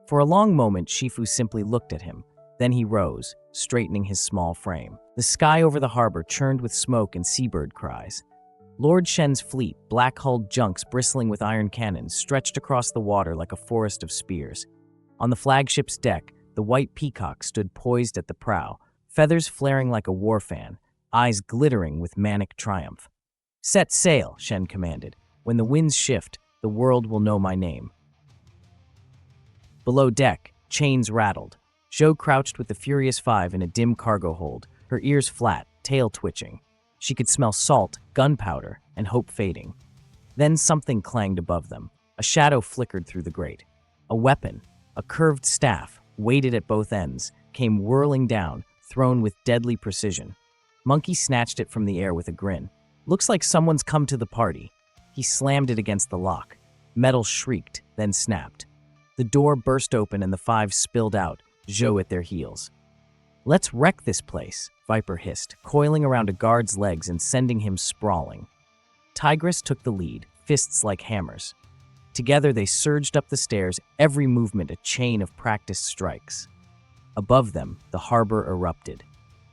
For a long moment, Shifu simply looked at him. Then he rose, straightening his small frame. The sky over the harbor churned with smoke and seabird cries. Lord Shen's fleet, black-hulled junks bristling with iron cannons, stretched across the water like a forest of spears. On the flagship's deck, the white peacock stood poised at the prow, feathers flaring like a war fan, eyes glittering with manic triumph. "Set sail," Shen commanded. "When the winds shift, the world will know my name." Below deck, chains rattled. Zheu crouched with the Furious Five in a dim cargo hold, her ears flat, tail twitching. She could smell salt, gunpowder, and hope fading. Then something clanged above them. A shadow flickered through the grate. A weapon, a curved staff, weighted at both ends, came whirling down, thrown with deadly precision. Monkey snatched it from the air with a grin. "Looks like someone's come to the party." He slammed it against the lock. Metal shrieked, then snapped. The door burst open and the five spilled out, Zheu at their heels. "Let's wreck this place," Viper hissed, coiling around a guard's legs and sending him sprawling. Tigress took the lead, fists like hammers. Together they surged up the stairs, every movement a chain of practiced strikes. Above them, the harbor erupted.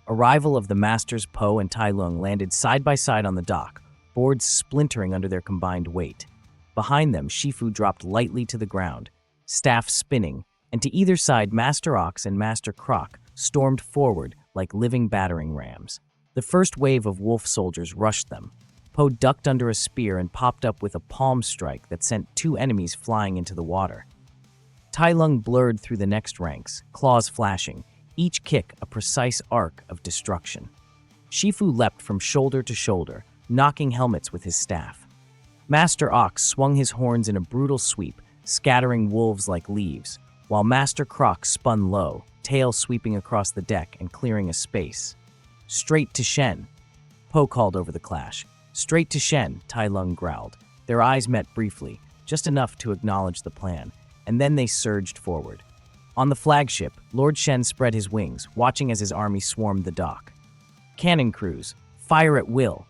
Arrival of the masters Po and Tai Lung landed side by side on the dock, boards splintering under their combined weight. Behind them, Shifu dropped lightly to the ground, staff spinning, and to either side Master Ox and Master Croc stormed forward like living battering rams. The first wave of wolf soldiers rushed them. Po ducked under a spear and popped up with a palm strike that sent two enemies flying into the water. Tai Lung blurred through the next ranks, claws flashing, each kick a precise arc of destruction. Shifu leapt from shoulder to shoulder, knocking helmets with his staff. Master Ox swung his horns in a brutal sweep, scattering wolves like leaves, while Master Croc spun low, tail sweeping across the deck and clearing a space. "Straight to Shen," Po called over the clash. "Straight to Shen," Tai Lung growled. Their eyes met briefly, just enough to acknowledge the plan, and then they surged forward. On the flagship, Lord Shen spread his wings, watching as his army swarmed the dock. "Cannon crews, fire at will!"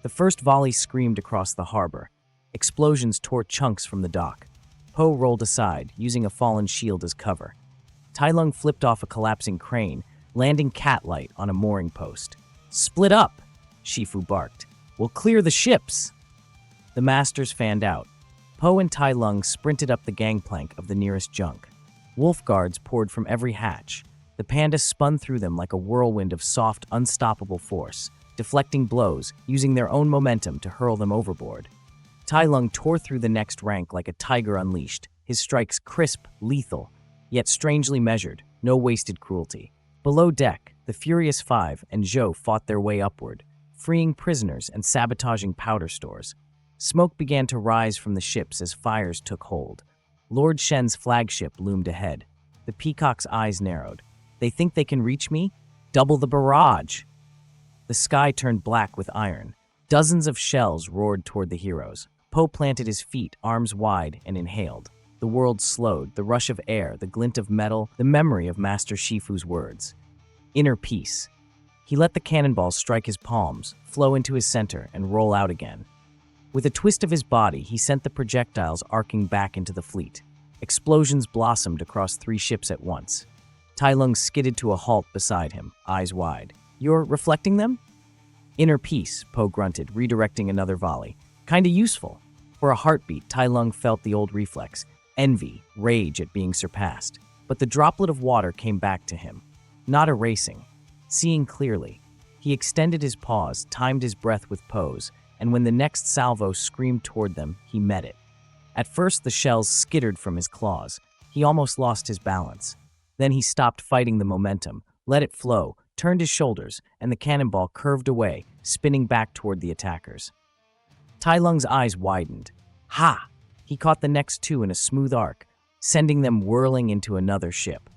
The first volley screamed across the harbor. Explosions tore chunks from the dock. Po rolled aside, using a fallen shield as cover. Tai Lung flipped off a collapsing crane, landing cat-light on a mooring post. "Split up!" Shifu barked. "We'll clear the ships!" The masters fanned out. Po and Tai Lung sprinted up the gangplank of the nearest junk. Wolf guards poured from every hatch. The Panda spun through them like a whirlwind of soft, unstoppable force, deflecting blows, using their own momentum to hurl them overboard. Tai Lung tore through the next rank like a tiger unleashed, his strikes crisp, lethal, yet strangely measured, no wasted cruelty. Below deck, the Furious Five and Zheu fought their way upward, freeing prisoners and sabotaging powder stores. Smoke began to rise from the ships as fires took hold. Lord Shen's flagship loomed ahead. The Peacock's eyes narrowed. They think they can reach me? Double the barrage! The sky turned black with iron. Dozens of shells roared toward the heroes. Po planted his feet, arms wide, and inhaled. The world slowed, the rush of air, the glint of metal, the memory of Master Shifu's words. Inner peace. He let the cannonballs strike his palms, flow into his center, and roll out again. With a twist of his body, he sent the projectiles arcing back into the fleet. Explosions blossomed across 3 ships at once. Tai Lung skidded to a halt beside him, eyes wide. "You're reflecting them?" "Inner peace," Po grunted, redirecting another volley. "Kinda useful." For a heartbeat, Tai Lung felt the old reflex, envy, rage at being surpassed. But the droplet of water came back to him, not erasing, seeing clearly. He extended his paws, timed his breath with Po's, and when the next salvo screamed toward them, he met it. At first, the shells skittered from his claws. He almost lost his balance. Then he stopped fighting the momentum, let it flow, turned his shoulders, and the cannonball curved away, spinning back toward the attackers. Tai Lung's eyes widened. Ha! He caught the next 2 in a smooth arc, sending them whirling into another ship.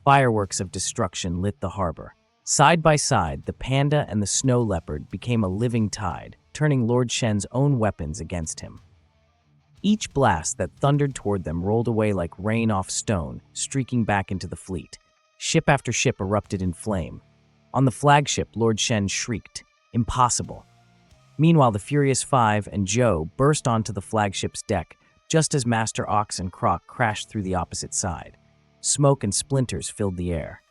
Fireworks of destruction lit the harbor. Side by side, the Panda and the snow leopard became a living tide, turning Lord Shen's own weapons against him. Each blast that thundered toward them rolled away like rain off stone, streaking back into the fleet. Ship after ship erupted in flame. On the flagship, Lord Shen shrieked, "Impossible." Meanwhile, the Furious Five and Zheu burst onto the flagship's deck, just as Master Ox and Croc crashed through the opposite side. Smoke and splinters filled the air.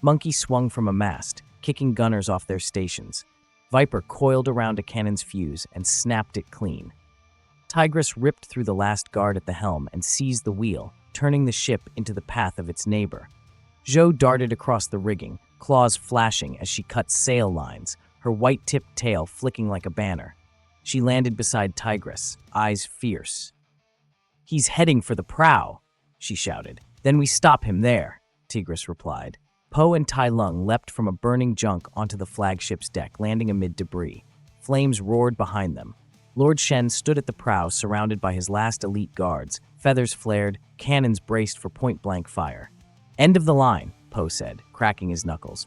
Monkey swung from a mast, kicking gunners off their stations. Viper coiled around a cannon's fuse and snapped it clean. Tigress ripped through the last guard at the helm and seized the wheel, turning the ship into the path of its neighbor. Zheu darted across the rigging, claws flashing as she cut sail lines, her white-tipped tail flicking like a banner. She landed beside Tigress, eyes fierce. "He's heading for the prow," she shouted. "Then we stop him there," Tigress replied. Po and Tai Lung leapt from a burning junk onto the flagship's deck, landing amid debris. Flames roared behind them. Lord Shen stood at the prow, surrounded by his last elite guards. Feathers flared, cannons braced for point-blank fire. "End of the line," Po said, cracking his knuckles.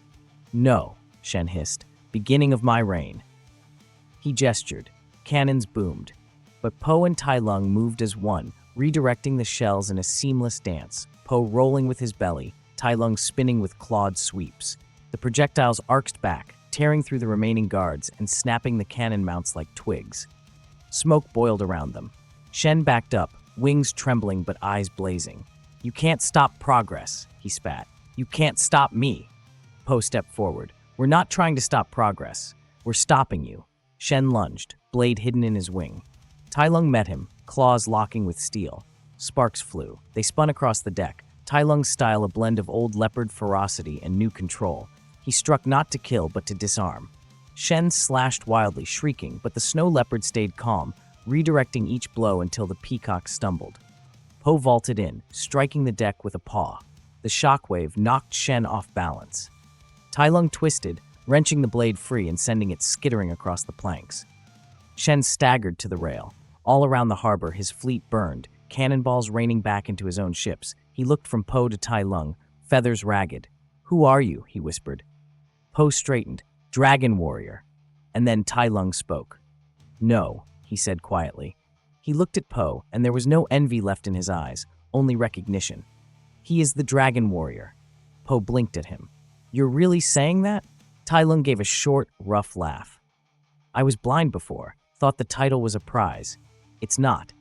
"No," Shen hissed. "Beginning of my reign." He gestured. Cannons boomed. But Po and Tai Lung moved as one, redirecting the shells in a seamless dance, Po rolling with his belly, Tai Lung spinning with clawed sweeps. The projectiles arced back, tearing through the remaining guards and snapping the cannon mounts like twigs. Smoke boiled around them. Shen backed up, wings trembling but eyes blazing. "You can't stop progress," he spat. "You can't stop me." Po stepped forward. "We're not trying to stop progress. We're stopping you." Shen lunged, blade hidden in his wing. Tai Lung met him, claws locking with steel. Sparks flew. They spun across the deck. Tai Lung's style a blend of old leopard ferocity and new control. He struck not to kill but to disarm. Shen slashed wildly, shrieking, but the snow leopard stayed calm, redirecting each blow until the peacock stumbled. Po vaulted in, striking the deck with a paw. The shockwave knocked Shen off balance. Tai Lung twisted, wrenching the blade free and sending it skittering across the planks. Shen staggered to the rail. All around the harbor, his fleet burned, cannonballs raining back into his own ships. He looked from Po to Tai Lung, feathers ragged. "Who are you?" he whispered. Po straightened. "Dragon warrior." And then Tai Lung spoke. "No," he said quietly. He looked at Po, and there was no envy left in his eyes, only recognition. "He is the dragon warrior." Po blinked at him. "You're really saying that?" Tai Lung gave a short, rough laugh. "I was blind before, thought the title was a prize. It's not.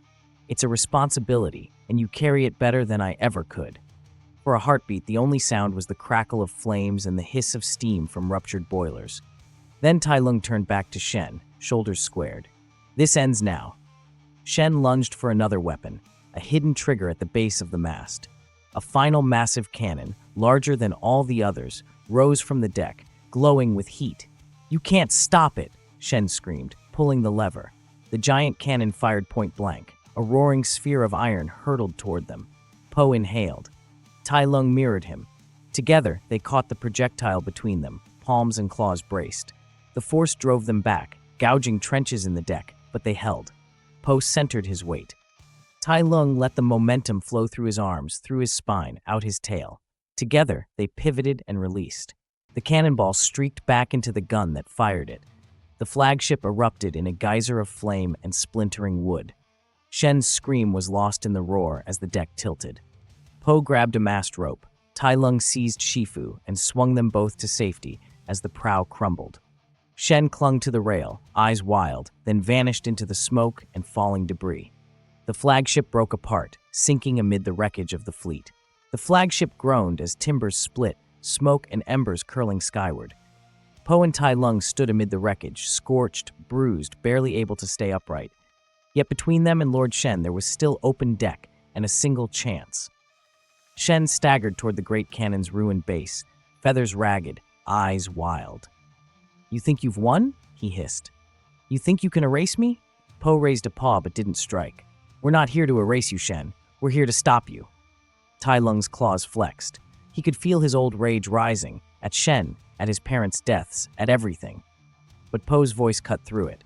It's a responsibility, and you carry it better than I ever could." For a heartbeat, the only sound was the crackle of flames and the hiss of steam from ruptured boilers. Then Tai Lung turned back to Shen, shoulders squared. "This ends now." Shen lunged for another weapon, a hidden trigger at the base of the mast. A final massive cannon, larger than all the others, rose from the deck, glowing with heat. "You can't stop it," Shen screamed, pulling the lever. The giant cannon fired point blank. A roaring sphere of iron hurtled toward them. Po inhaled. Tai Lung mirrored him. Together, they caught the projectile between them, palms and claws braced. The force drove them back, gouging trenches in the deck, but they held. Po centered his weight. Tai Lung let the momentum flow through his arms, through his spine, out his tail. Together, they pivoted and released. The cannonball streaked back into the gun that fired it. The flagship erupted in a geyser of flame and splintering wood. Shen's scream was lost in the roar as the deck tilted. Po grabbed a mast rope. Tai Lung seized Shifu and swung them both to safety as the prow crumbled. Shen clung to the rail, eyes wild, then vanished into the smoke and falling debris. The flagship broke apart, sinking amid the wreckage of the fleet. The flagship groaned as timbers split, smoke and embers curling skyward. Po and Tai Lung stood amid the wreckage, scorched, bruised, barely able to stay upright. Yet between them and Lord Shen there was still open deck and a single chance. Shen staggered toward the great cannon's ruined base, feathers ragged, eyes wild. "You think you've won?" he hissed. "You think you can erase me?" Po raised a paw but didn't strike. "We're not here to erase you, Shen. We're here to stop you." Tai Lung's claws flexed. He could feel his old rage rising, at Shen, at his parents' deaths, at everything. But Po's voice cut through it.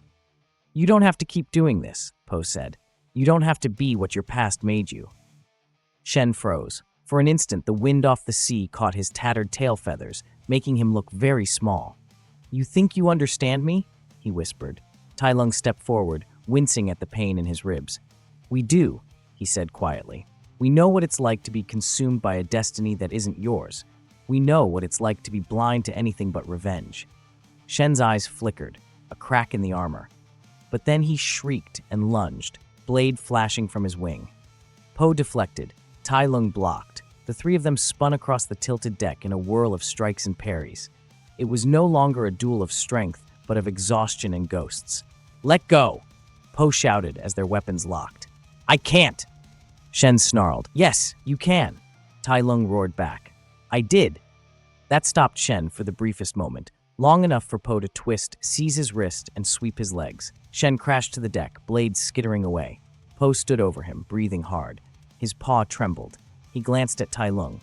"You don't have to keep doing this," Po said. "You don't have to be what your past made you." Shen froze. For an instant, the wind off the sea caught his tattered tail feathers, making him look very small. "You think you understand me?" he whispered. Tai Lung stepped forward, wincing at the pain in his ribs. "We do," he said quietly. "We know what it's like to be consumed by a destiny that isn't yours. We know what it's like to be blind to anything but revenge." Shen's eyes flickered, a crack in the armor. But then he shrieked and lunged, blade flashing from his wing. Po deflected. Tai Lung blocked. The three of them spun across the tilted deck in a whirl of strikes and parries. It was no longer a duel of strength, but of exhaustion and ghosts. "Let go!" Po shouted as their weapons locked. "I can't!" Shen snarled. "Yes, you can!" Tai Lung roared back. "I did!" That stopped Shen for the briefest moment, long enough for Po to twist, seize his wrist, and sweep his legs. Shen crashed to the deck, blades skittering away. Po stood over him, breathing hard. His paw trembled. He glanced at Tai Lung.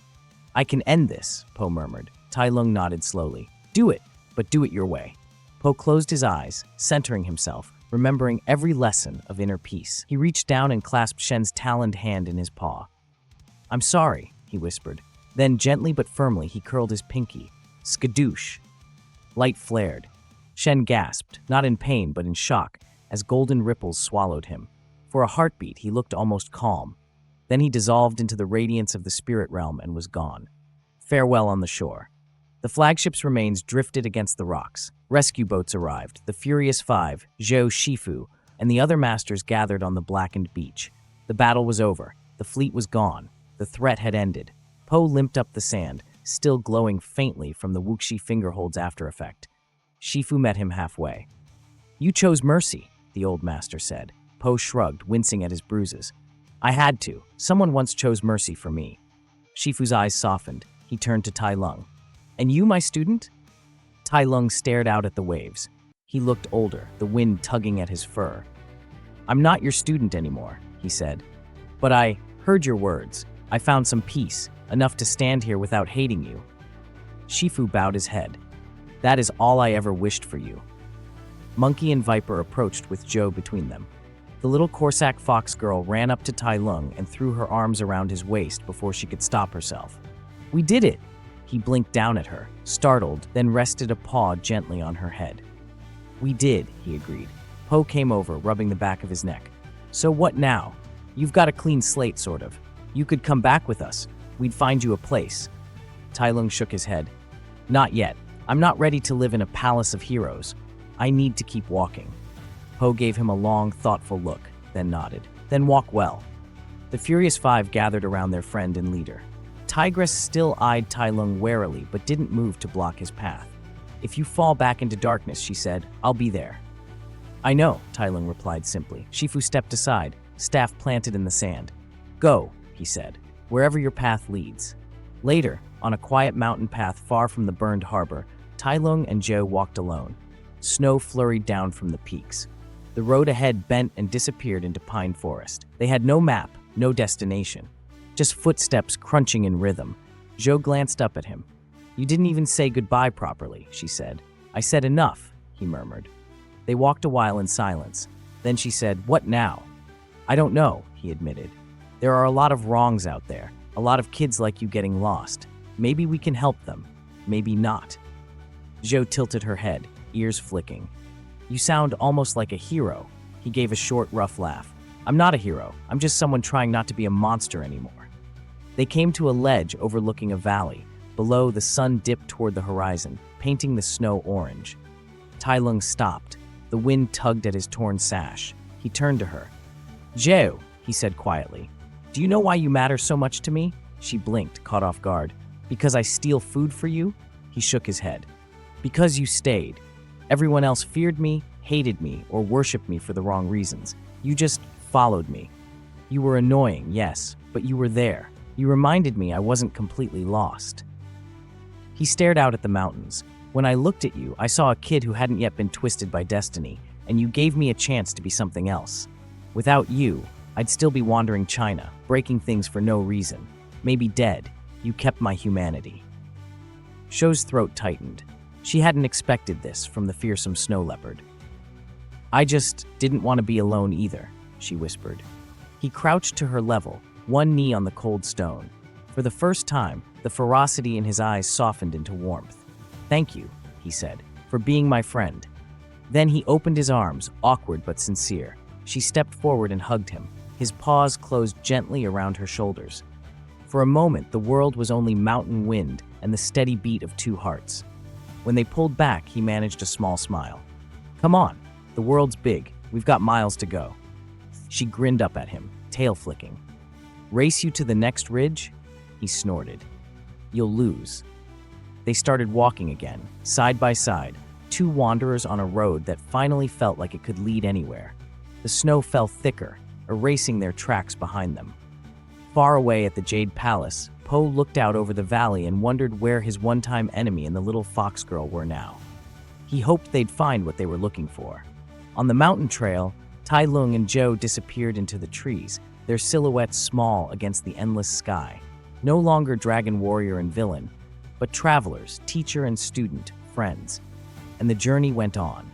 "I can end this," Po murmured. Tai Lung nodded slowly. "Do it, but do it your way." Po closed his eyes, centering himself, remembering every lesson of inner peace. He reached down and clasped Shen's taloned hand in his paw. "I'm sorry," he whispered. Then, gently but firmly, he curled his pinky. Skadoosh. Light flared. Shen gasped, not in pain but in shock, as golden ripples swallowed him. For a heartbeat, he looked almost calm. Then he dissolved into the radiance of the spirit realm and was gone. Farewell on the shore. The flagship's remains drifted against the rocks. Rescue boats arrived. The Furious Five, Zheu, Shifu, and the other masters gathered on the blackened beach. The battle was over. The fleet was gone. The threat had ended. Po limped up the sand, still glowing faintly from the Wuxi fingerhold's after effect. Shifu met him halfway. "You chose mercy," the old master said. Po shrugged, wincing at his bruises. "I had to. Someone once chose mercy for me." Shifu's eyes softened. He turned to Tai Lung. "And you, my student?" Tai Lung stared out at the waves. He looked older, the wind tugging at his fur. "I'm not your student anymore," he said. "But I heard your words. I found some peace, enough to stand here without hating you." Shifu bowed his head. "That is all I ever wished for you." Monkey and Viper approached with Zheu between them. The little corsac fox girl ran up to Tai Lung and threw her arms around his waist before she could stop herself. "We did it!" He blinked down at her, startled, then rested a paw gently on her head. "We did," he agreed. Po came over, rubbing the back of his neck. "So what now? You've got a clean slate, sort of. You could come back with us. We'd find you a place." Tai Lung shook his head. "Not yet. I'm not ready to live in a palace of heroes. I need to keep walking." Po gave him a long, thoughtful look, then nodded. "Then walk well." The Furious Five gathered around their friend and leader. Tigress still eyed Tai Lung warily, but didn't move to block his path. "If you fall back into darkness," she said, "I'll be there." "I know," Tai Lung replied simply. Shifu stepped aside, staff planted in the sand. "Go," he said, "wherever your path leads." Later, on a quiet mountain path far from the burned harbor, Tai Lung and Zheu walked alone. Snow flurried down from the peaks. The road ahead bent and disappeared into pine forest. They had no map, no destination. Just footsteps crunching in rhythm. Zheu glanced up at him. "You didn't even say goodbye properly," she said. "I said enough," he murmured. They walked a while in silence. Then she said, "What now?" "I don't know," he admitted. "There are a lot of wrongs out there, a lot of kids like you getting lost. Maybe we can help them, maybe not." Zheu tilted her head, ears flicking. "You sound almost like a hero." He gave a short, rough laugh. "I'm not a hero. I'm just someone trying not to be a monster anymore." They came to a ledge overlooking a valley. Below, the sun dipped toward the horizon, painting the snow orange. Tai Lung stopped. The wind tugged at his torn sash. He turned to her. "Zheu," he said quietly, "do you know why you matter so much to me?" She blinked, caught off guard. "Because I steal food for you?" He shook his head. "Because you stayed. Everyone else feared me, hated me, or worshipped me for the wrong reasons. You just followed me. You were annoying, yes, but you were there. You reminded me I wasn't completely lost." He stared out at the mountains. "When I looked at you, I saw a kid who hadn't yet been twisted by destiny, and you gave me a chance to be something else. Without you, I'd still be wandering China, breaking things for no reason. Maybe dead. You kept my humanity." Zhou's throat tightened. She hadn't expected this from the fearsome snow leopard. "I just didn't want to be alone either," she whispered. He crouched to her level, one knee on the cold stone. For the first time, the ferocity in his eyes softened into warmth. "Thank you," he said, "for being my friend." Then he opened his arms, awkward but sincere. She stepped forward and hugged him. His paws closed gently around her shoulders. For a moment, the world was only mountain wind and the steady beat of two hearts. When they pulled back, he managed a small smile. "Come on, the world's big. We've got miles to go." She grinned up at him, tail flicking. "Race you to the next ridge?" He snorted. "You'll lose." They started walking again, side by side, two wanderers on a road that finally felt like it could lead anywhere. The snow fell thicker, erasing their tracks behind them. Far away at the Jade Palace, Po looked out over the valley and wondered where his one-time enemy and the little fox girl were now. He hoped they'd find what they were looking for. On the mountain trail, Tai Lung and Zheu disappeared into the trees, their silhouettes small against the endless sky. No longer dragon warrior and villain, but travelers, teacher and student, friends. And the journey went on.